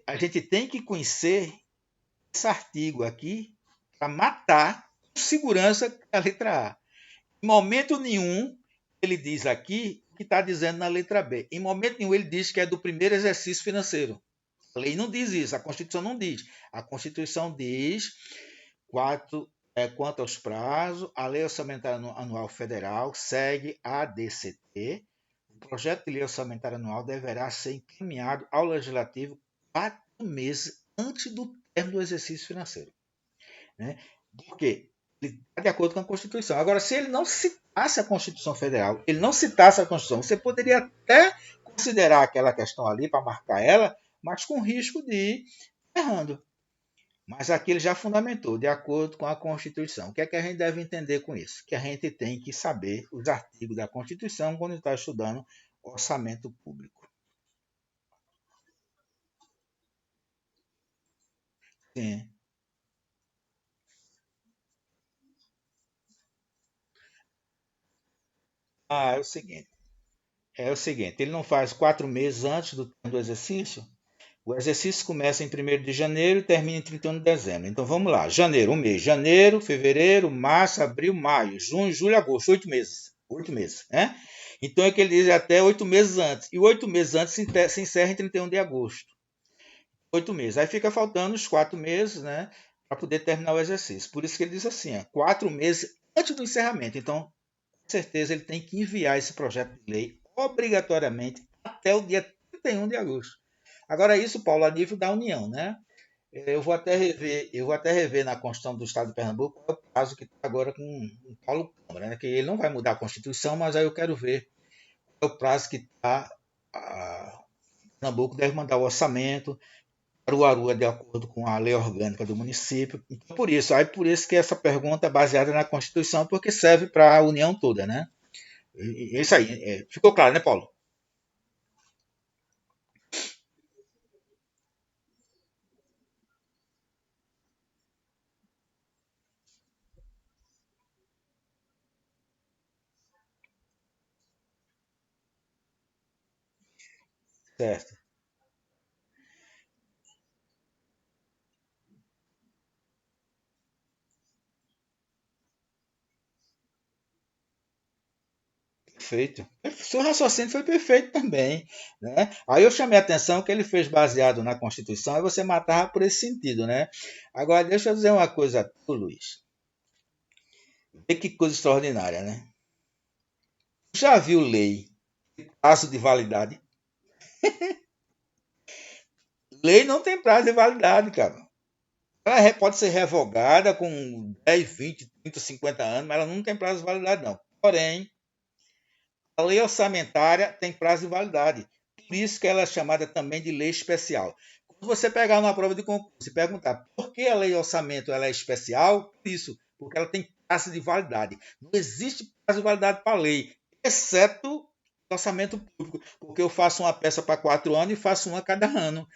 A gente tem que conhecer esse artigo aqui para matar com segurança a letra A. Em momento nenhum, ele diz aqui o que está dizendo na letra B. Em momento nenhum, ele diz que é do primeiro exercício financeiro. A lei não diz isso, a Constituição não diz. A Constituição diz, quanto aos prazos, a Lei Orçamentária Anual Federal segue a ADCT. O projeto de lei orçamentária anual deverá ser encaminhado ao Legislativo 4 meses antes do término do exercício financeiro. Né? Por quê? Ele está de acordo com a Constituição. Agora, se ele não citasse a Constituição Federal, ele não citasse a Constituição, você poderia até considerar aquela questão ali para marcar ela, mas com risco de ir errando. Mas aqui ele já fundamentou, de acordo com a Constituição. O que é que a gente deve entender com isso? Que a gente tem que saber os artigos da Constituição quando está estudando orçamento público. Sim. Ah, é o seguinte, ele não faz 4 meses antes do exercício? O exercício começa em 1º de janeiro e termina em 31 de dezembro. Então vamos lá. Janeiro, um mês. Janeiro, fevereiro, março, abril, maio, junho, julho, agosto. 8 meses. 8 meses. Né? Então é que ele diz até 8 meses antes. E 8 meses antes se encerra em 31 de agosto. 8 meses. Aí fica faltando os 4 meses, né? para poder terminar o exercício. Por isso que ele diz assim, 4 meses antes do encerramento. Então, com certeza, ele tem que enviar esse projeto de lei obrigatoriamente até o dia 31 de agosto. Agora, isso, Paulo, a nível da União, né? Eu vou até rever na Constituição do Estado de Pernambuco qual é o caso que está agora com o Paulo Câmara, né? Que ele não vai mudar a Constituição, mas aí eu quero ver qual é o prazo que está. Pernambuco deve mandar o orçamento, Caruaru é de acordo com a lei orgânica do município. Então, por isso que essa pergunta é baseada na Constituição, porque serve para a União toda, né? É isso aí. Ficou claro, né, Paulo? Certo. Perfeito. Seu raciocínio foi perfeito também, né? Aí eu chamei a atenção que ele fez baseado na Constituição e você matava por esse sentido, né? Agora, deixa eu dizer uma coisa a tu, Luiz. Vê que coisa extraordinária, né? Já viu lei, prazo de validade? Lei não tem prazo de validade, cara. Ela pode ser revogada com 10, 20, 30, 50 anos, mas ela não tem prazo de validade, não. Porém, a lei orçamentária tem prazo de validade. Por isso que ela é chamada também de lei especial. Quando você pegar numa prova de concurso e perguntar por que a lei orçamento ela é especial, por isso, porque ela tem prazo de validade. Não existe prazo de validade para a lei, exceto orçamento público, porque eu faço uma peça para 4 anos e faço uma a cada ano.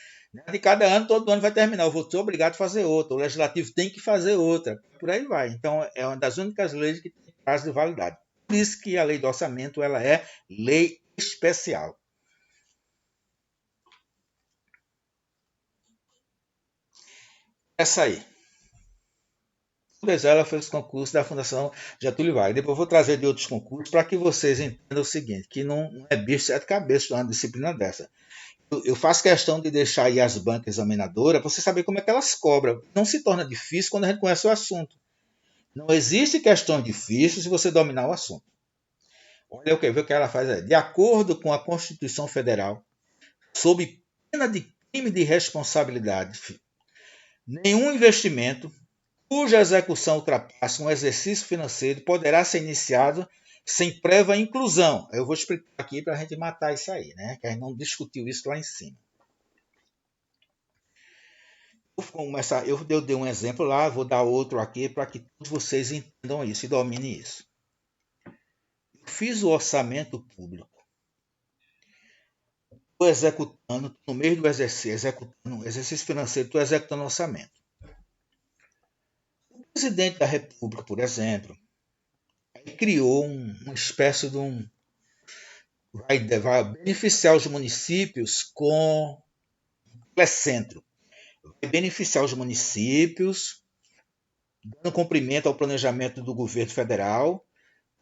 De cada ano, todo ano vai terminar. Eu vou ser obrigado a fazer outra. O legislativo tem que fazer outra. Por aí vai. Então, é uma das únicas leis que tem prazo de validade. Por isso que a lei do orçamento ela é lei especial. Essa aí. Todas elas fez concurso da Fundação Getúlio Vargas. Depois eu vou trazer de outros concursos para que vocês entendam o seguinte, que não é bicho de sete cabeças uma disciplina dessa. Eu faço questão de deixar aí as bancas examinadoras para você saber como é que elas cobram. Não se torna difícil quando a gente conhece o assunto. Não existe questão difícil se você dominar o assunto. Olha o que, o que ela faz. De acordo com a Constituição Federal, sob pena de crime de responsabilidade, nenhum investimento cuja execução ultrapasse um exercício financeiro poderá ser iniciado sem prévia inclusão. Eu vou explicar aqui para a gente matar isso aí, né? Que a gente não discutiu isso lá em cima. Eu dei um exemplo lá, vou dar outro aqui para que todos vocês entendam isso e dominem isso. Eu fiz o orçamento público. Estou executando, no meio do exercício, executando exercício financeiro, estou executando o orçamento. O presidente da República, por exemplo, criou uma espécie de um. Vai beneficiar os municípios com telecentro. Vai beneficiar os municípios, dando cumprimento ao planejamento do governo federal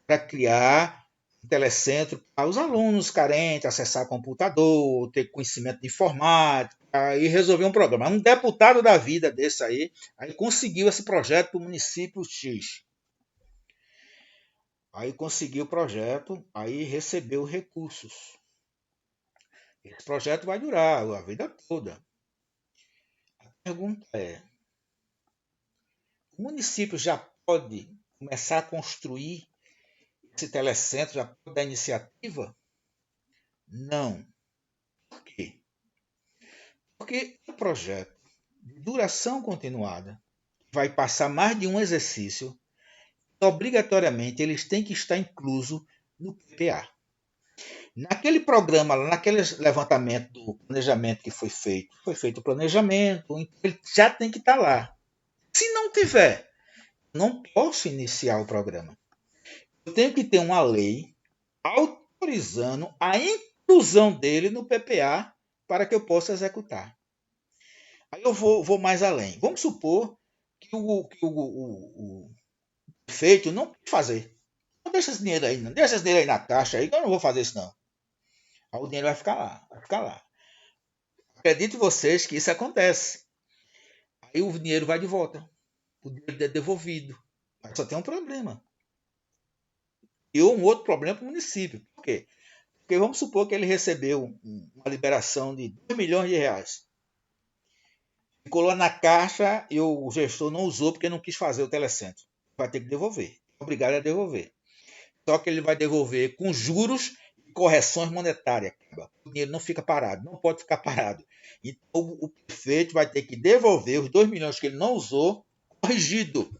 para criar um telecentro para os alunos carentes acessar computador, ter conhecimento de informática e resolver um problema. Um deputado da vida desse aí conseguiu esse projeto para o município X. Aí conseguiu o projeto, aí recebeu recursos. Esse projeto vai durar a vida toda. A pergunta é: o município já pode começar a construir esse telecentro, já pode dar iniciativa? Não. Por quê? Porque o projeto de duração continuada vai passar mais de um exercício, obrigatoriamente eles têm que estar incluso no PPA. Naquele programa, naquele levantamento do planejamento que foi feito o planejamento, então ele já tem que estar lá. Se não tiver, não posso iniciar o programa. Eu tenho que ter uma lei autorizando a inclusão dele no PPA para que eu possa executar. Aí eu vou mais além. Vamos supor que o prefeito não quer fazer. Não deixa esse dinheiro aí, não. Deixa esse dinheiro aí na caixa aí, que eu não vou fazer isso não. Aí o dinheiro vai ficar lá, vai ficar lá. Acredito vocês que isso acontece. Aí o dinheiro vai de volta. o dinheiro é devolvido. Mas só tem um problema. E um outro problema para o município. Por quê? Porque vamos supor que ele recebeu uma liberação de R$ 2 milhões. Ficou lá na caixa e o gestor não usou porque não quis fazer o telecentro. Vai ter que devolver. Obrigado a devolver. Só que ele vai devolver com juros e correções monetárias. O dinheiro não fica parado, não pode ficar parado. Então o prefeito vai ter que devolver os 2 milhões que ele não usou, corrigido.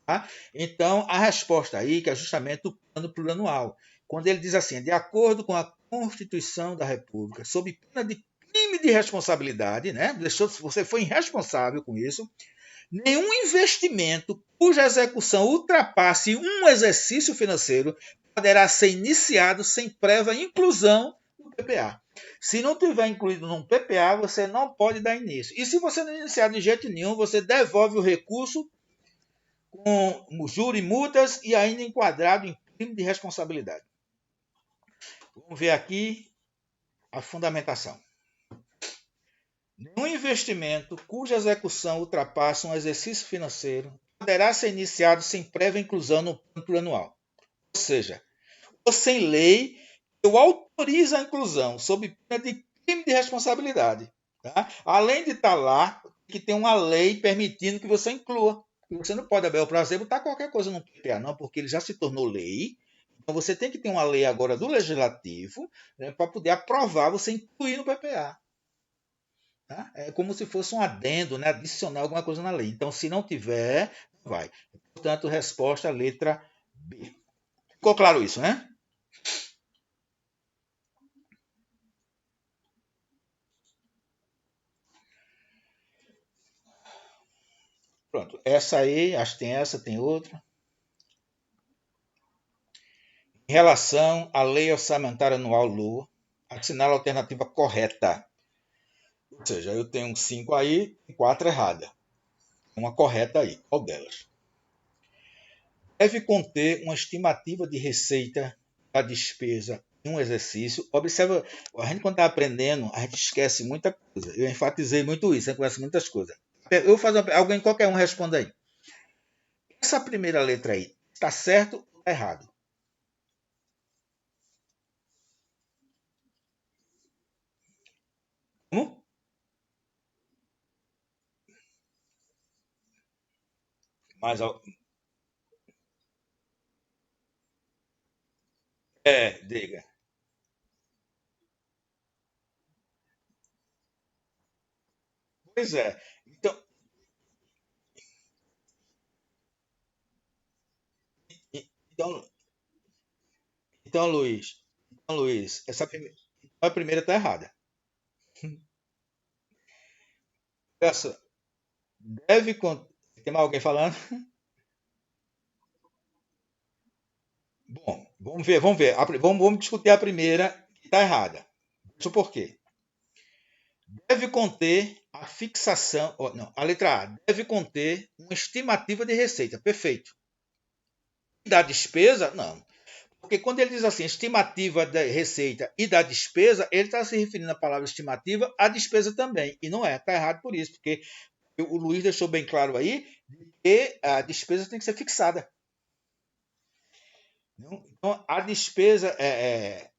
Tá? Então a resposta aí que é justamente o plano plurianual. Quando ele diz assim, de acordo com a Constituição da República, sob pena de crime de responsabilidade, né? Você foi irresponsável com isso, nenhum investimento cuja execução ultrapasse um exercício financeiro poderá ser iniciado sem prévia inclusão no PPA. Se não tiver incluído num PPA, você não pode dar início. E se você não iniciar de jeito nenhum, você devolve o recurso com juros e multas e ainda enquadrado em crime de responsabilidade. Vamos ver aqui a fundamentação. Nenhum investimento cuja execução ultrapasse um exercício financeiro poderá ser iniciado sem prévia inclusão no plano plurianual. Ou seja, ou sem lei que autoriza a inclusão, sob pena de crime de responsabilidade. Tá? Além de estar lá, que tem uma lei permitindo que você inclua. Você não pode, abrir o prazer, botar qualquer coisa no PPA, não, porque ele já se tornou lei. Então você tem que ter uma lei agora do legislativo, né, para poder aprovar você incluir no PPA. Tá? É como se fosse um adendo, né? Adicionar alguma coisa na lei. Então, se não tiver, vai. Portanto, resposta letra B. Ficou claro isso, né? Pronto. Essa aí, acho que tem essa, tem outra. Em relação à Lei Orçamentária Anual LUA, assinale a alternativa correta. Ou seja, eu tenho 5 aí e 4 erradas. Uma correta aí. Qual delas? Deve conter uma estimativa de receita da despesa em um exercício. Observa, a gente quando está aprendendo, a gente esquece muita coisa. Eu enfatizei muito isso, a gente conhece muitas coisas. Eu vou fazer alguém, qualquer um, responda aí. Essa primeira letra aí, está certo ou está errado? Como? Mas, diga. Pois é. Então, então, então, Luiz, a primeira está errada. Essa deve conter. Tem mais alguém falando? Bom, vamos ver, vamos ver. Vamos discutir a primeira que está errada. Isso por quê? Deve conter a fixação. Não, a letra A deve conter uma estimativa de receita. Perfeito. Da despesa? Não. Porque quando ele diz assim, estimativa da receita e da despesa, ele está se referindo à palavra estimativa à despesa também. E não é, está errado por isso, porque o Luiz deixou bem claro aí que a despesa tem que ser fixada. Então, a despesa,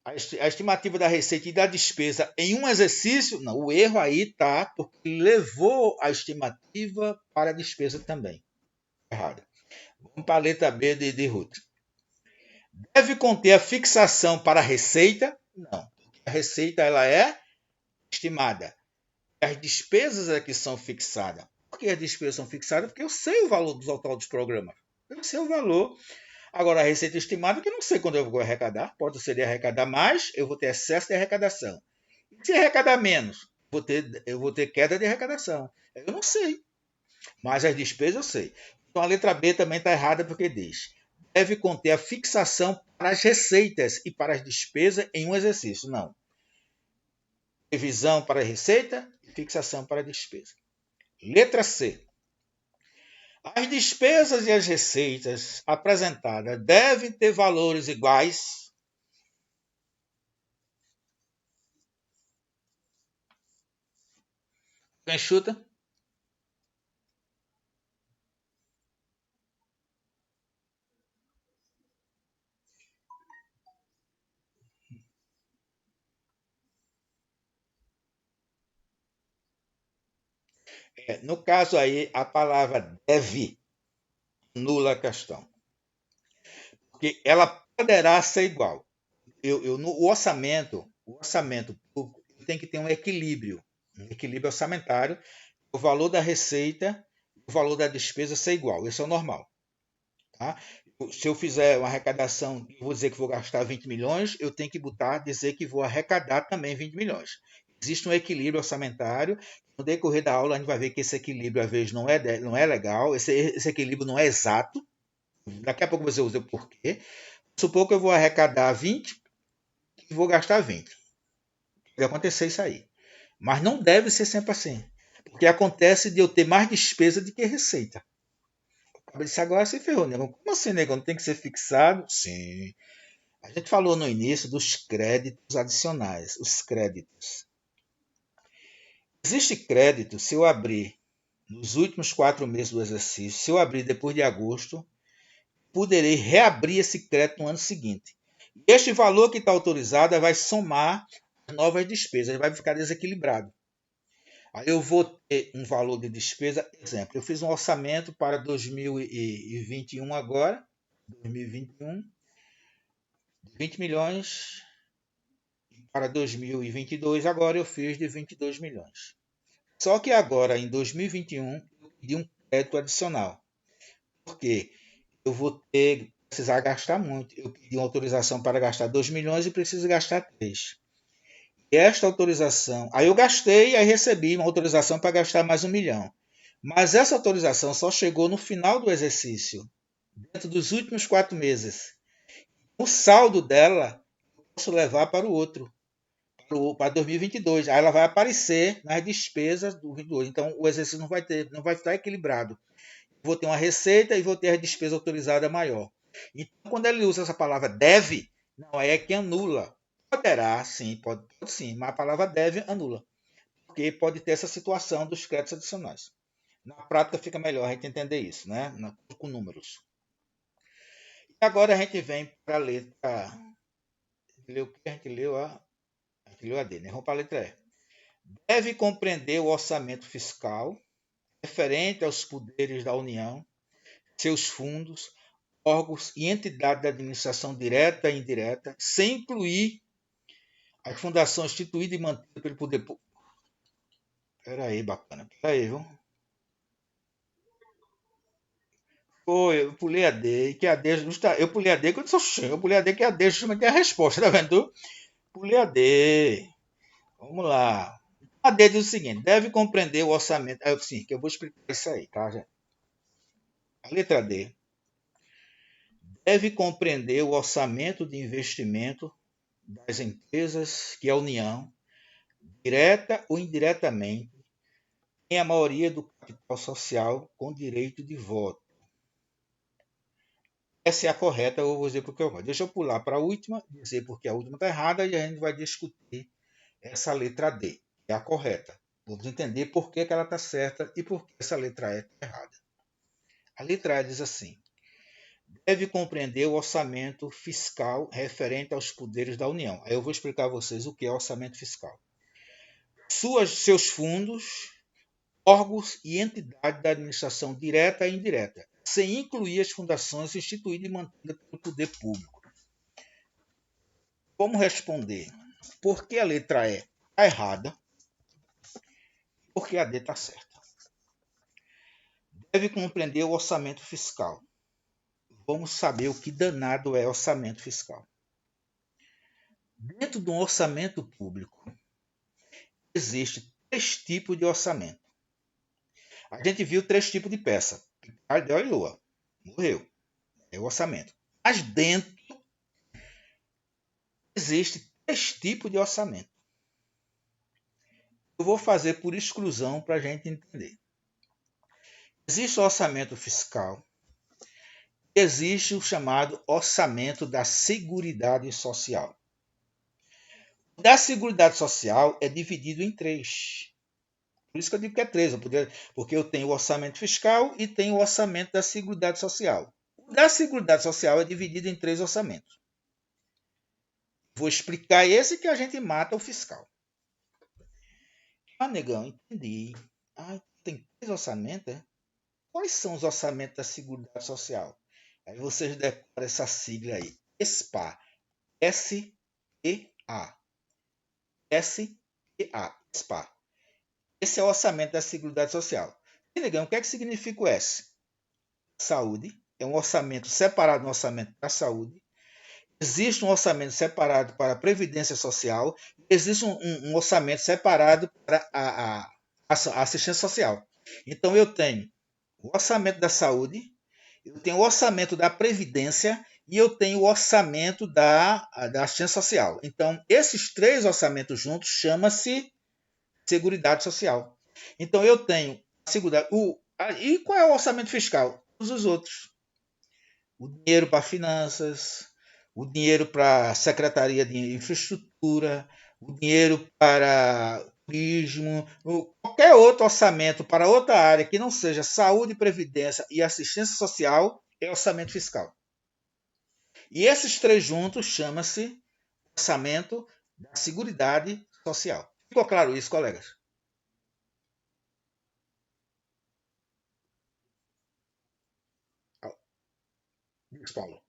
a estimativa da receita e da despesa em um exercício, não, o erro aí está porque levou a estimativa para a despesa também. Errado. Vamos para a letra B de Ruth. Deve conter a fixação para a receita? Não. A receita ela é estimada. As despesas é que são fixadas. Por que as despesas são fixadas? Porque eu sei o valor do total dos programas. Eu sei o valor. Agora, a receita estimada, que eu não sei quando eu vou arrecadar. Pode ser de arrecadar mais, eu vou ter excesso de arrecadação. E se arrecadar menos, eu vou ter queda de arrecadação. Eu não sei. Mas as despesas eu sei. Então a letra B também está errada porque diz: deve conter a fixação para as receitas e para as despesas em um exercício. Não. Revisão para a receita e fixação para a despesa. Letra C. As despesas e as receitas apresentadas devem ter valores iguais. Quem chuta? No caso aí, a palavra deve anula a questão, porque ela poderá ser igual. O orçamento público tem que ter um equilíbrio orçamentário, o valor da receita e o valor da despesa ser igual. Isso é o normal. Tá? Se eu fizer uma arrecadação e vou dizer que vou gastar 20 milhões, eu tenho que dizer que vou arrecadar também 20 milhões. Existe um equilíbrio orçamentário. No decorrer da aula, a gente vai ver que esse equilíbrio, às vezes, não é legal, esse equilíbrio não é exato. Daqui a pouco você usa o porquê. Supor que eu vou arrecadar 20 e vou gastar 20. Pode acontecer isso aí. Mas não deve ser sempre assim. Porque acontece de eu ter mais despesa do que receita. Disse, agora se ferrou, negão. Como assim, negão? Não tem que ser fixado? Sim. A gente falou no início dos créditos adicionais. Os créditos. Existe crédito, se eu abrir nos últimos 4 meses do exercício, se eu abrir depois de agosto, poderei reabrir esse crédito no ano seguinte. Este valor que está autorizado vai somar as novas despesas, vai ficar desequilibrado. Aí eu vou ter um valor de despesa, exemplo, eu fiz um orçamento para 2021 agora, 2021, 20 milhões, para 2022 agora eu fiz de 22 milhões. Só que agora, em 2021, eu pedi um crédito adicional, porque eu vou precisar gastar muito. Eu pedi uma autorização para gastar 2 milhões e preciso gastar 3. E esta autorização, aí eu gastei, aí recebi uma autorização para gastar mais 1 milhão. Mas essa autorização só chegou no final do exercício, dentro dos últimos 4 meses. O saldo dela eu posso levar para o outro, para 2022. Aí ela vai aparecer nas despesas do 22. Então o exercício não vai estar equilibrado. Vou ter uma receita e vou ter a despesa autorizada maior. Então, quando ele usa essa palavra deve, não é que anula. Poderá, sim, pode sim, mas a palavra deve anula. Porque pode ter essa situação dos créditos adicionais. Na prática fica melhor a gente entender isso, né? Com números. E agora a gente vem para a letra. Leu o que a gente leu? A gente leu a D, né? Vamos para a letra E. Deve compreender o orçamento fiscal referente aos poderes da União, seus fundos, órgãos e entidades da administração direta e indireta, sem incluir as fundações instituídas e mantidas pelo poder público. Espera aí, bacana. Espera aí, viu? Foi, eu pulei a D, que a D justa, eu pulei a D quando sou cheio, eu pulei a D que a D justamente é a resposta, tá vendo? Pulei a D. Vamos lá. A D diz o seguinte: deve compreender o orçamento. Sim, que eu vou explicar isso aí, tá, gente? A letra D deve compreender o orçamento de investimento das empresas que a União, direta ou indiretamente, tem a maioria do capital social com direito de voto. Essa é a correta, eu vou dizer porque eu gosto. Deixa eu pular para a última, dizer porque a última está errada e a gente vai discutir essa letra D, que é a correta. Vamos entender por que ela está certa e por que essa letra E está errada. A letra E diz assim: deve compreender o orçamento fiscal referente aos poderes da União. Aí eu vou explicar a vocês o que é orçamento fiscal. Seus fundos, órgãos e entidades da administração direta e indireta, sem incluir as fundações instituídas e mantidas pelo poder público. Como responder? Por que a letra E está errada? Por que a D está certa? Deve compreender o orçamento fiscal. Vamos saber o que danado é orçamento fiscal. Dentro de um orçamento público, existe 3 tipos de orçamento. A gente viu 3 tipos de peça. Ardeu e Lua. Morreu. É o orçamento. Mas dentro existe 3 tipos de orçamento. Eu vou fazer por exclusão para a gente entender. Existe o orçamento fiscal. Existe o chamado orçamento da Seguridade Social. O da Seguridade Social é dividido em 3. Por isso que eu digo que é 3, porque eu tenho o orçamento fiscal e tenho o orçamento da Seguridade Social. O da Seguridade Social é dividido em 3 orçamentos. Vou explicar esse que a gente mata o fiscal. Ah, negão, entendi. Ah, tem orçamentos, né? Quais são os orçamentos da Seguridade Social? Aí vocês decoram essa sigla aí. SPA. S-E-A. S-E-A. SPA. Esse é o orçamento da Seguridade Social. E, negão, o que é que significa o S? Saúde. É um orçamento separado do orçamento da saúde. Existe um orçamento separado para a Previdência Social. Existe um orçamento separado para a assistência social. Então, eu tenho o orçamento da saúde, eu tenho o orçamento da Previdência e eu tenho o orçamento da assistência social. Então, esses três orçamentos juntos chama-se Seguridade Social. Então, eu tenho a Seguridade. E qual é o orçamento fiscal? Todos os outros. O dinheiro para finanças, o dinheiro para a Secretaria de Infraestrutura, o dinheiro para turismo, qualquer outro orçamento para outra área que não seja saúde, previdência e assistência social é orçamento fiscal. E esses três juntos chama-se orçamento da Seguridade Social. Ficou claro isso, colegas? Diz, Paulo.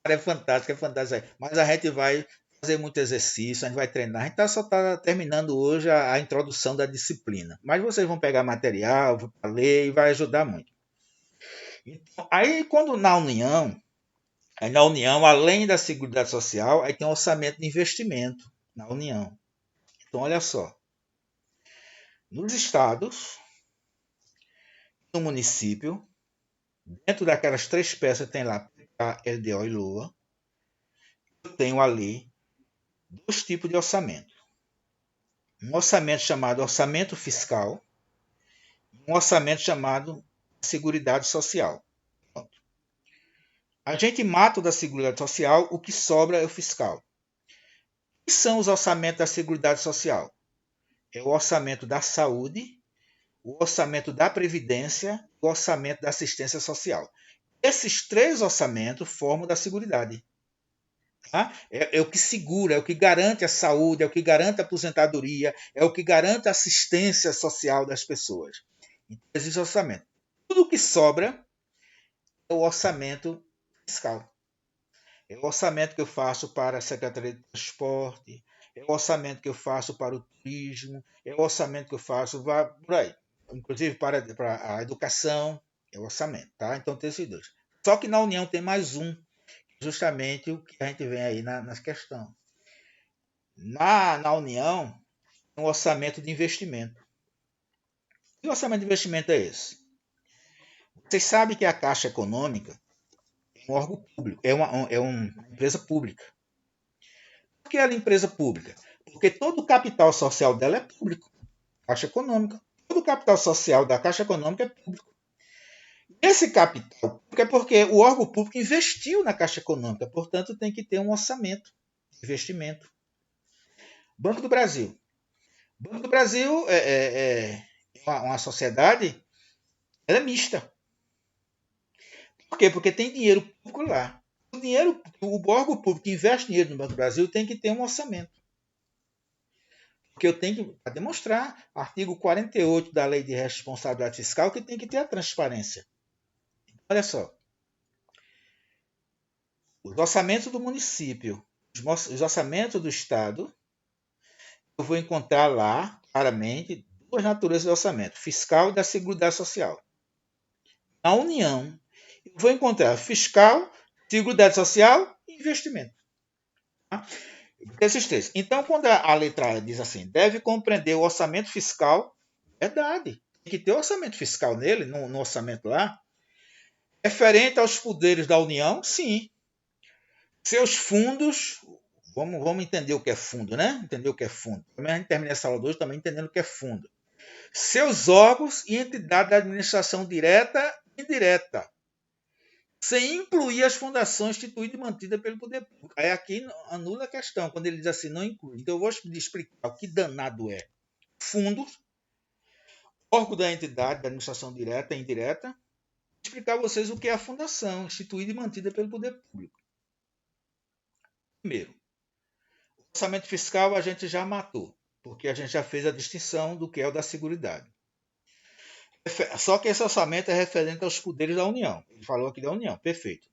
Cara, é fantástico. Mas a gente vai fazer muito exercício, a gente vai treinar. A gente só está terminando hoje a introdução da disciplina. Mas vocês vão pegar material, para ler e vai ajudar muito. Então, aí, quando na União, além da Seguridade Social, aí tem um orçamento de investimento na União. Então, olha só. Nos estados, no município, dentro daquelas três peças tem lá PK, LDO e LOA, eu tenho ali dois tipos de orçamento. Um orçamento chamado orçamento fiscal e um orçamento chamado Seguridade Social. Pronto. A gente mata o da Seguridade Social, o que sobra é o fiscal. O que são os orçamentos da Seguridade Social? É o orçamento da saúde, o orçamento da previdência e o orçamento da assistência social. Esses três orçamentos formam o da Seguridade. Tá? É o que segura, é o que garante a saúde, é o que garante a aposentadoria, é o que garante a assistência social das pessoas. Então, existe orçamento. Tudo que sobra é o orçamento fiscal. É o orçamento que eu faço para a Secretaria de Transporte, é o orçamento que eu faço para o turismo, é o orçamento que eu faço por aí. Inclusive para a educação, é o orçamento. Tá? Então tem esses dois. Só que na União tem mais um, justamente o que a gente vê aí nas questões. Na União, tem um orçamento de investimento. E o orçamento de investimento é esse? Vocês sabem que a Caixa Econômica é um órgão público, é uma empresa pública. Por que ela é empresa pública? Porque todo o capital social dela é público. Caixa Econômica. Todo o capital social da Caixa Econômica é público. Esse capital público é porque o órgão público investiu na Caixa Econômica, portanto tem que ter um orçamento de investimento. Banco do Brasil. Banco do Brasil é uma sociedade, ela é mista. Por quê? Porque tem dinheiro público lá. O órgão público que investe dinheiro no Banco do Brasil tem que ter um orçamento. Porque eu tenho que demonstrar, artigo 48 da Lei de Responsabilidade Fiscal, que tem que ter a transparência. Olha só, os orçamentos do município, os orçamentos do Estado, eu vou encontrar lá, claramente, duas naturezas de orçamento, fiscal e da Seguridade Social. Na União, eu vou encontrar fiscal, Seguridade Social e investimento. Tá? Esses três. Então, quando a letra A diz assim, deve compreender o orçamento fiscal, verdade. Tem que ter orçamento fiscal nele, no orçamento lá. Referente aos poderes da União, sim. Seus fundos, vamos entender o que é fundo, né? Entender o que é fundo. Também a gente termina essa aula de hoje também entendendo o que é fundo. Seus órgãos e entidades da administração direta e indireta, sem incluir as fundações instituídas e mantidas pelo poder público. Aí aqui anula a questão, quando ele diz assim, não inclui. Então eu vou explicar o que danado é. Fundos, órgão da entidade da administração direta e indireta, explicar a vocês o que é a fundação, instituída e mantida pelo poder público. Primeiro, o orçamento fiscal a gente já matou. porque a gente já fez a distinção do que é o da Seguridade. Só que esse orçamento é referente aos poderes da União. Ele falou aqui da União, perfeito.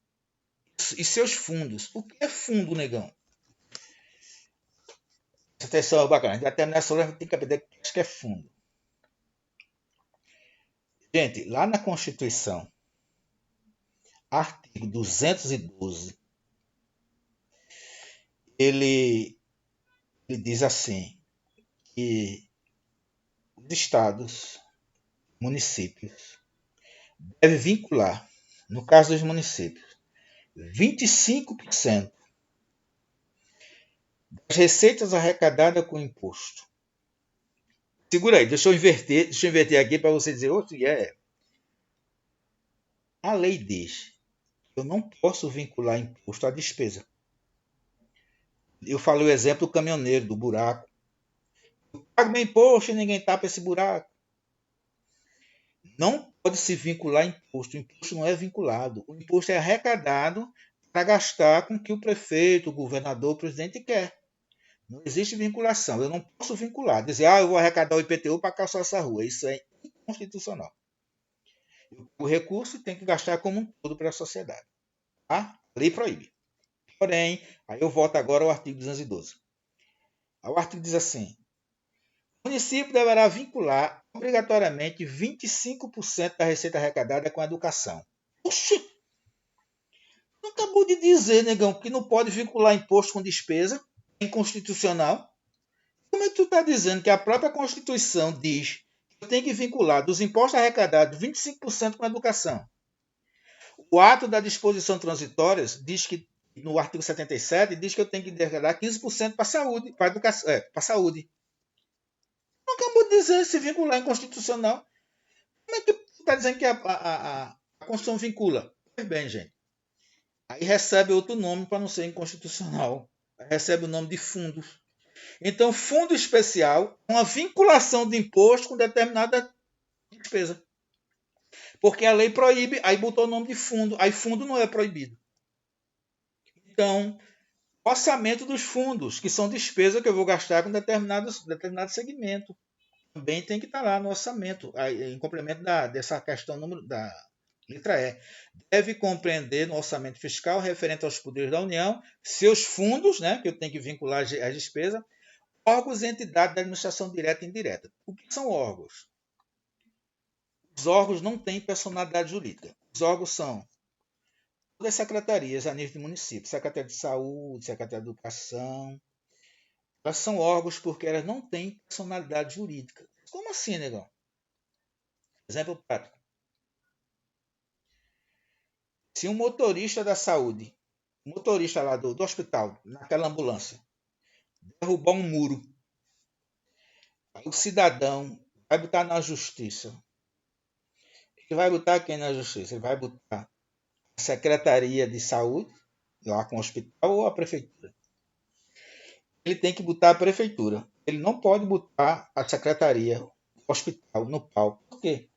E seus fundos? O que é fundo, negão? Essa atenção é bacana. A gente vai terminar essa hora, tem que aprender o que é fundo. Gente, lá na Constituição, artigo 212, ele diz assim, que os estados, municípios, devem vincular, no caso dos municípios, 25% das receitas arrecadadas com imposto. Segura aí, deixa eu inverter aqui para você dizer, outro é. A lei diz que eu não posso vincular imposto à despesa. Eu falei o exemplo do caminhoneiro, do buraco. Eu pago meu imposto e ninguém tapa esse buraco. Não pode se vincular imposto. O imposto não é vinculado. O imposto é arrecadado para gastar com o que o prefeito, o governador, o presidente quer. Não existe vinculação. Eu não posso vincular. Dizer, eu vou arrecadar o IPTU para calçar essa rua. Isso é inconstitucional. O recurso tem que gastar como um todo para a sociedade. Tá? A lei proíbe. Porém, aí eu volto agora ao artigo 212. O artigo diz assim: o município deverá vincular obrigatoriamente 25% da receita arrecadada com a educação. Oxi! Não acabou de dizer, negão, que não pode vincular imposto com despesa? É inconstitucional? Como é que tu está dizendo que a própria Constituição diz que tem que vincular dos impostos arrecadados 25% com a educação? O ato da disposição transitórias diz que, no artigo 77, diz que eu tenho que arrecadar 15% para a saúde, para educação, para a saúde. Não acabou de dizer se vincular é inconstitucional. Como é que tu está dizendo que a Constituição vincula? Pois bem, gente. Aí recebe outro nome para não ser inconstitucional. Recebe o nome de fundos. Então, fundo especial é uma vinculação de imposto com determinada despesa. Porque a lei proíbe, aí botou o nome de fundo. Aí fundo não é proibido. Então, orçamento dos fundos, que são despesas que eu vou gastar com determinado segmento. Também tem que estar lá no orçamento, em complemento dessa questão da letra E. Deve compreender no orçamento fiscal referente aos poderes da União, seus fundos, né, que eu tenho que vincular às despesas, órgãos e entidades da administração direta e indireta. O que são órgãos? Os órgãos não têm personalidade jurídica. Os órgãos são todas as secretarias a nível de município, Secretaria de Saúde, Secretaria de Educação. Elas são órgãos porque elas não têm personalidade jurídica. Como assim, negão? Exemplo prático. Se um motorista da saúde, um motorista lá do hospital, naquela ambulância, derrubar um muro, aí o cidadão vai botar na justiça. Ele vai botar quem na justiça? Ele vai botar a Secretaria de Saúde, lá com o hospital, ou a prefeitura. Ele tem que botar a prefeitura. Ele não pode botar a secretaria, o hospital, no pau. Por quê?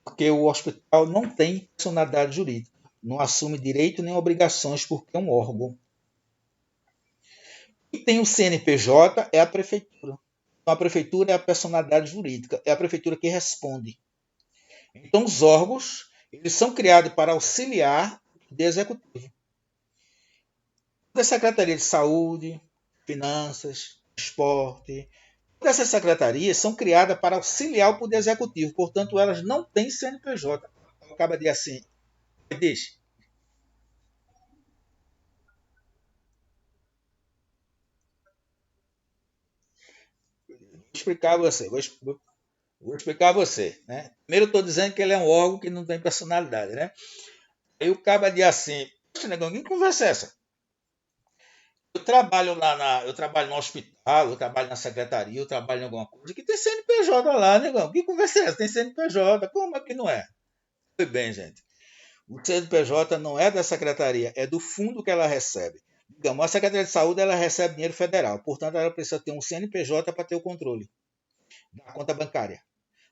Porque o hospital não tem personalidade jurídica. Não assume direito nem obrigações porque é um órgão. Quem tem o CNPJ é a prefeitura. Então, a prefeitura é a personalidade jurídica. É a prefeitura que responde. Então, os órgãos eles são criados para auxiliar o poder executivo. Da Secretaria de Saúde, Finanças, Esporte, todas essas secretarias são criadas para auxiliar o poder executivo. Portanto, elas não têm CNPJ. Acaba de assim. Deixa. Vou explicar a você. Vou explicar a você. Né? Primeiro, eu estou dizendo que ele é um órgão que não tem personalidade. Né? Aí o caba diz assim: poxa, negão, que conversa é essa? Eu trabalho eu trabalho no hospital, eu trabalho na secretaria, eu trabalho em alguma coisa que tem CNPJ lá, negão. Que conversa é essa? Tem CNPJ. Como é que não é? Foi bem, gente. O CNPJ não é da secretaria, é do fundo que ela recebe. Digamos, a Secretaria de Saúde ela recebe dinheiro federal, portanto, ela precisa ter um CNPJ para ter o controle da conta bancária.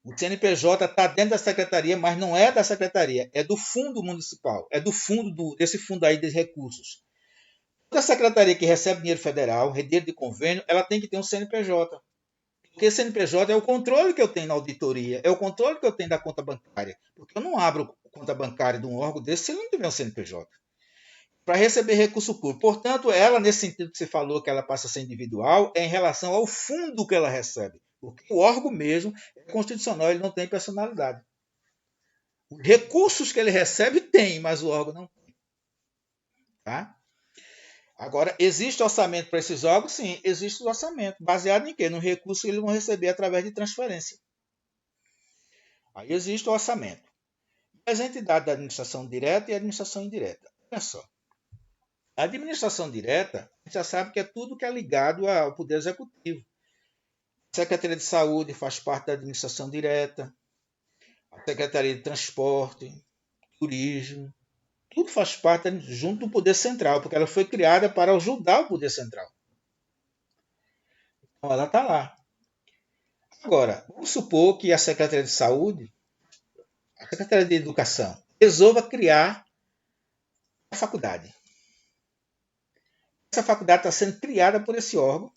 O CNPJ está dentro da secretaria, mas não é da secretaria, é do fundo municipal, é do fundo desse fundo aí de recursos. Toda secretaria que recebe dinheiro federal, dinheiro de convênio, ela tem que ter um CNPJ. Porque CNPJ é o controle que eu tenho na auditoria, é o controle que eu tenho da conta bancária. Porque eu não abro conta bancária de um órgão desse se não tiver um CNPJ. Para receber recurso público. Portanto, ela, nesse sentido que você falou, que ela passa a ser individual, é em relação ao fundo que ela recebe. Porque o órgão mesmo é constitucional, ele não tem personalidade. Os recursos que ele recebe tem, mas o órgão não tem. Tá? Agora, existe orçamento para esses órgãos? Sim, existe o orçamento. Baseado em quê? No recurso que eles vão receber através de transferência. Aí existe o orçamento. As entidades da administração direta e administração indireta. Olha só. A administração direta, a gente já sabe que é tudo que é ligado ao Poder Executivo. A Secretaria de Saúde faz parte da administração direta, a Secretaria de Transporte, Turismo, tudo faz parte junto do Poder Central, porque ela foi criada para ajudar o Poder Central. Então ela está lá. Agora, vamos supor que a Secretaria de Saúde, a Secretaria de Educação, resolva criar a faculdade. Essa faculdade está sendo criada por esse órgão.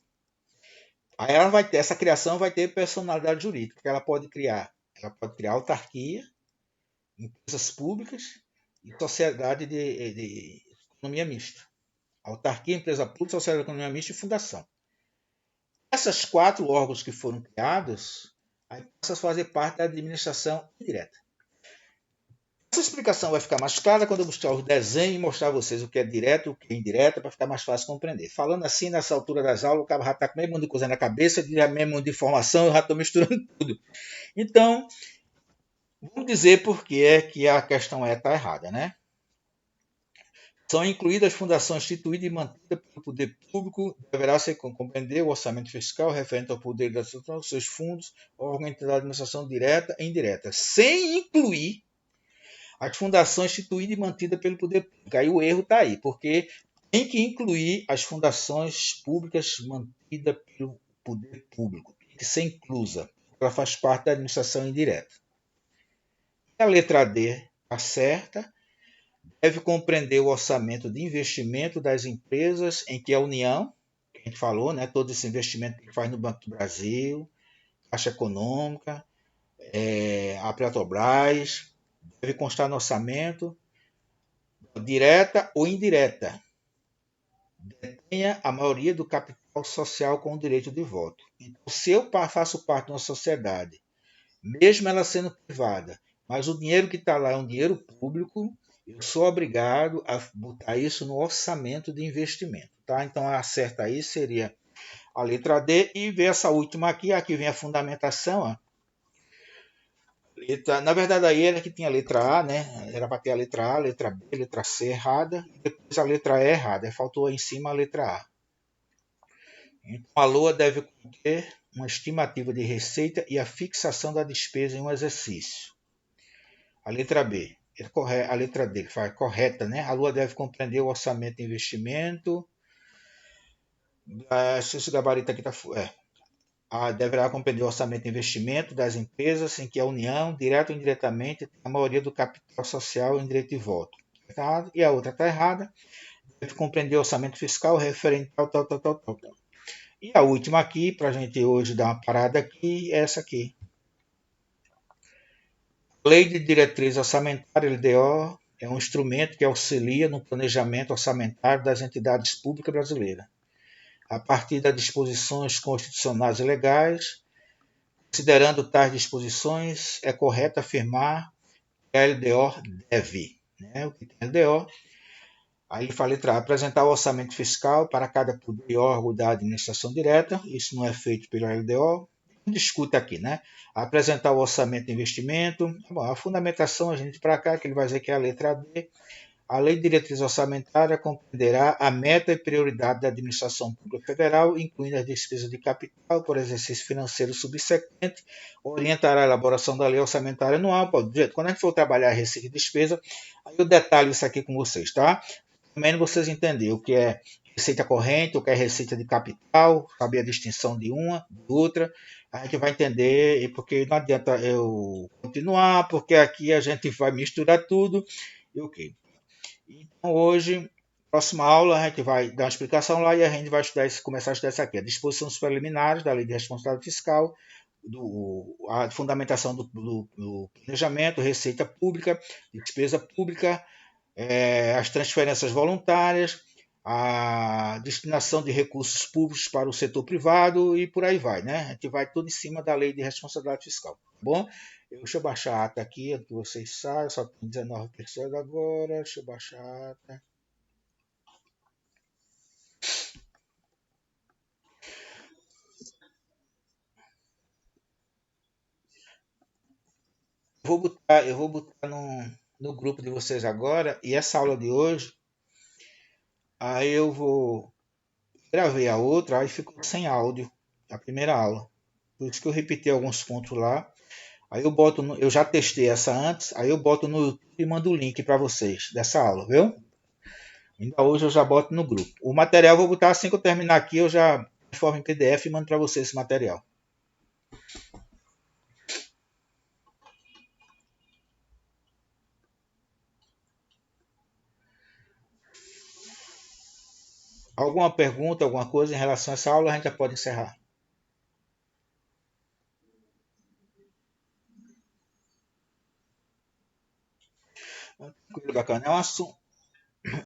Aí ela vai ter, essa criação vai ter personalidade jurídica, que ela pode criar autarquia, empresas públicas e sociedade de economia mista. Autarquia, empresa pública, sociedade de economia mista e fundação. Essas 4 órgãos que foram criados, aí passam a fazer parte da administração indireta. Essa explicação vai ficar mais clara quando eu mostrar os desenhos e mostrar a vocês o que é direto e o que é indireto, para ficar mais fácil de compreender. Falando assim, nessa altura das aulas, o cara já está com meio mundo de coisa na cabeça, meio mundo de informação, eu já estou misturando tudo. Então, vamos dizer por que é que a questão está errada, né? São incluídas fundações instituídas e mantidas pelo poder público, deverá ser compreender o orçamento fiscal referente ao poder da administração, seus fundos, órgão de administração direta e indireta, sem incluir as fundações instituídas e mantidas pelo poder público. Aí o erro está aí, porque tem que incluir as fundações públicas mantidas pelo poder público, tem que ser inclusa, ela faz parte da administração indireta. A letra D está certa, deve compreender o orçamento de investimento das empresas em que a União, que a gente falou, né, todo esse investimento que faz no Banco do Brasil, Caixa Econômica, a Petrobras, deve constar no orçamento, direta ou indireta, detenha a maioria do capital social com o direito de voto. Então, se eu faço parte de uma sociedade, mesmo ela sendo privada, mas o dinheiro que está lá é um dinheiro público, eu sou obrigado a botar isso no orçamento de investimento. Tá? Então, a certa aí seria a letra D e ver essa última aqui. Aqui vem a fundamentação. Ó. Na verdade, aí era que tinha a letra A, né? Era para ter a letra A, a letra B, a letra C errada, e depois a letra E errada. Faltou aí em cima a letra A. Então, a LOA deve conter uma estimativa de receita e a fixação da despesa em um exercício. A letra B. A letra D, que faz correta, né? A LOA deve compreender o orçamento de investimento. Esse gabarito aqui está. Deverá compreender o orçamento de investimento das empresas em que a União, direto ou indiretamente, tem a maioria do capital social em direito de voto. Tá? E a outra está errada. Deve compreender o orçamento fiscal referente ao tal. E a última aqui, para a gente hoje dar uma parada aqui, é essa aqui. Lei de Diretriz Orçamentária, LDO, é um instrumento que auxilia no planejamento orçamentário das entidades públicas brasileiras. A partir das disposições constitucionais e legais, considerando tais disposições, é correto afirmar que a LDO deve. Né? O que tem LDO? Aí ele fala apresentar o orçamento fiscal para cada poder e órgão da administração direta. Isso não é feito pela LDO. Discuta aqui, né? Apresentar o orçamento de investimento. Bom, a fundamentação a gente para cá, que ele vai dizer que é a letra D. A Lei de Diretriz Orçamentária compreenderá a meta e prioridade da administração pública federal, incluindo as despesas de capital por exercício financeiro subsequente, orientará a elaboração da lei orçamentária anual. Quando a gente for trabalhar a receita e despesa, aí eu detalho isso aqui com vocês, tá? Também vocês entenderem o que é receita corrente, o que é receita de capital, saber a distinção de uma, de outra. A gente vai entender, porque não adianta eu continuar, porque aqui a gente vai misturar tudo. E o quê? Então, hoje, Próxima aula a gente vai dar uma explicação lá e a gente vai começar a estudar isso aqui. A disposições preliminares da Lei de Responsabilidade Fiscal, a fundamentação do planejamento, receita pública, despesa pública, as transferências voluntárias, a destinação de recursos públicos para o setor privado e por aí vai, né? A gente vai tudo em cima da Lei de Responsabilidade Fiscal, tá bom? Deixa eu baixar a ata aqui, antes que vocês saiam, só tem 19 pessoas agora, deixa eu baixar a ata. Eu vou botar no grupo de vocês agora, e essa aula de hoje, aí eu vou gravei a outra, aí ficou sem áudio, a primeira aula. Por isso que eu repeti alguns pontos lá. Aí eu já testei essa antes, aí eu boto no YouTube e mando o link para vocês dessa aula, viu? Ainda hoje eu já boto no grupo. O material eu vou botar assim que eu terminar aqui, eu já transformo em PDF e mando para vocês esse material. Alguma pergunta, alguma coisa em relação a essa aula, a gente já pode encerrar. Tranquilo, bacana.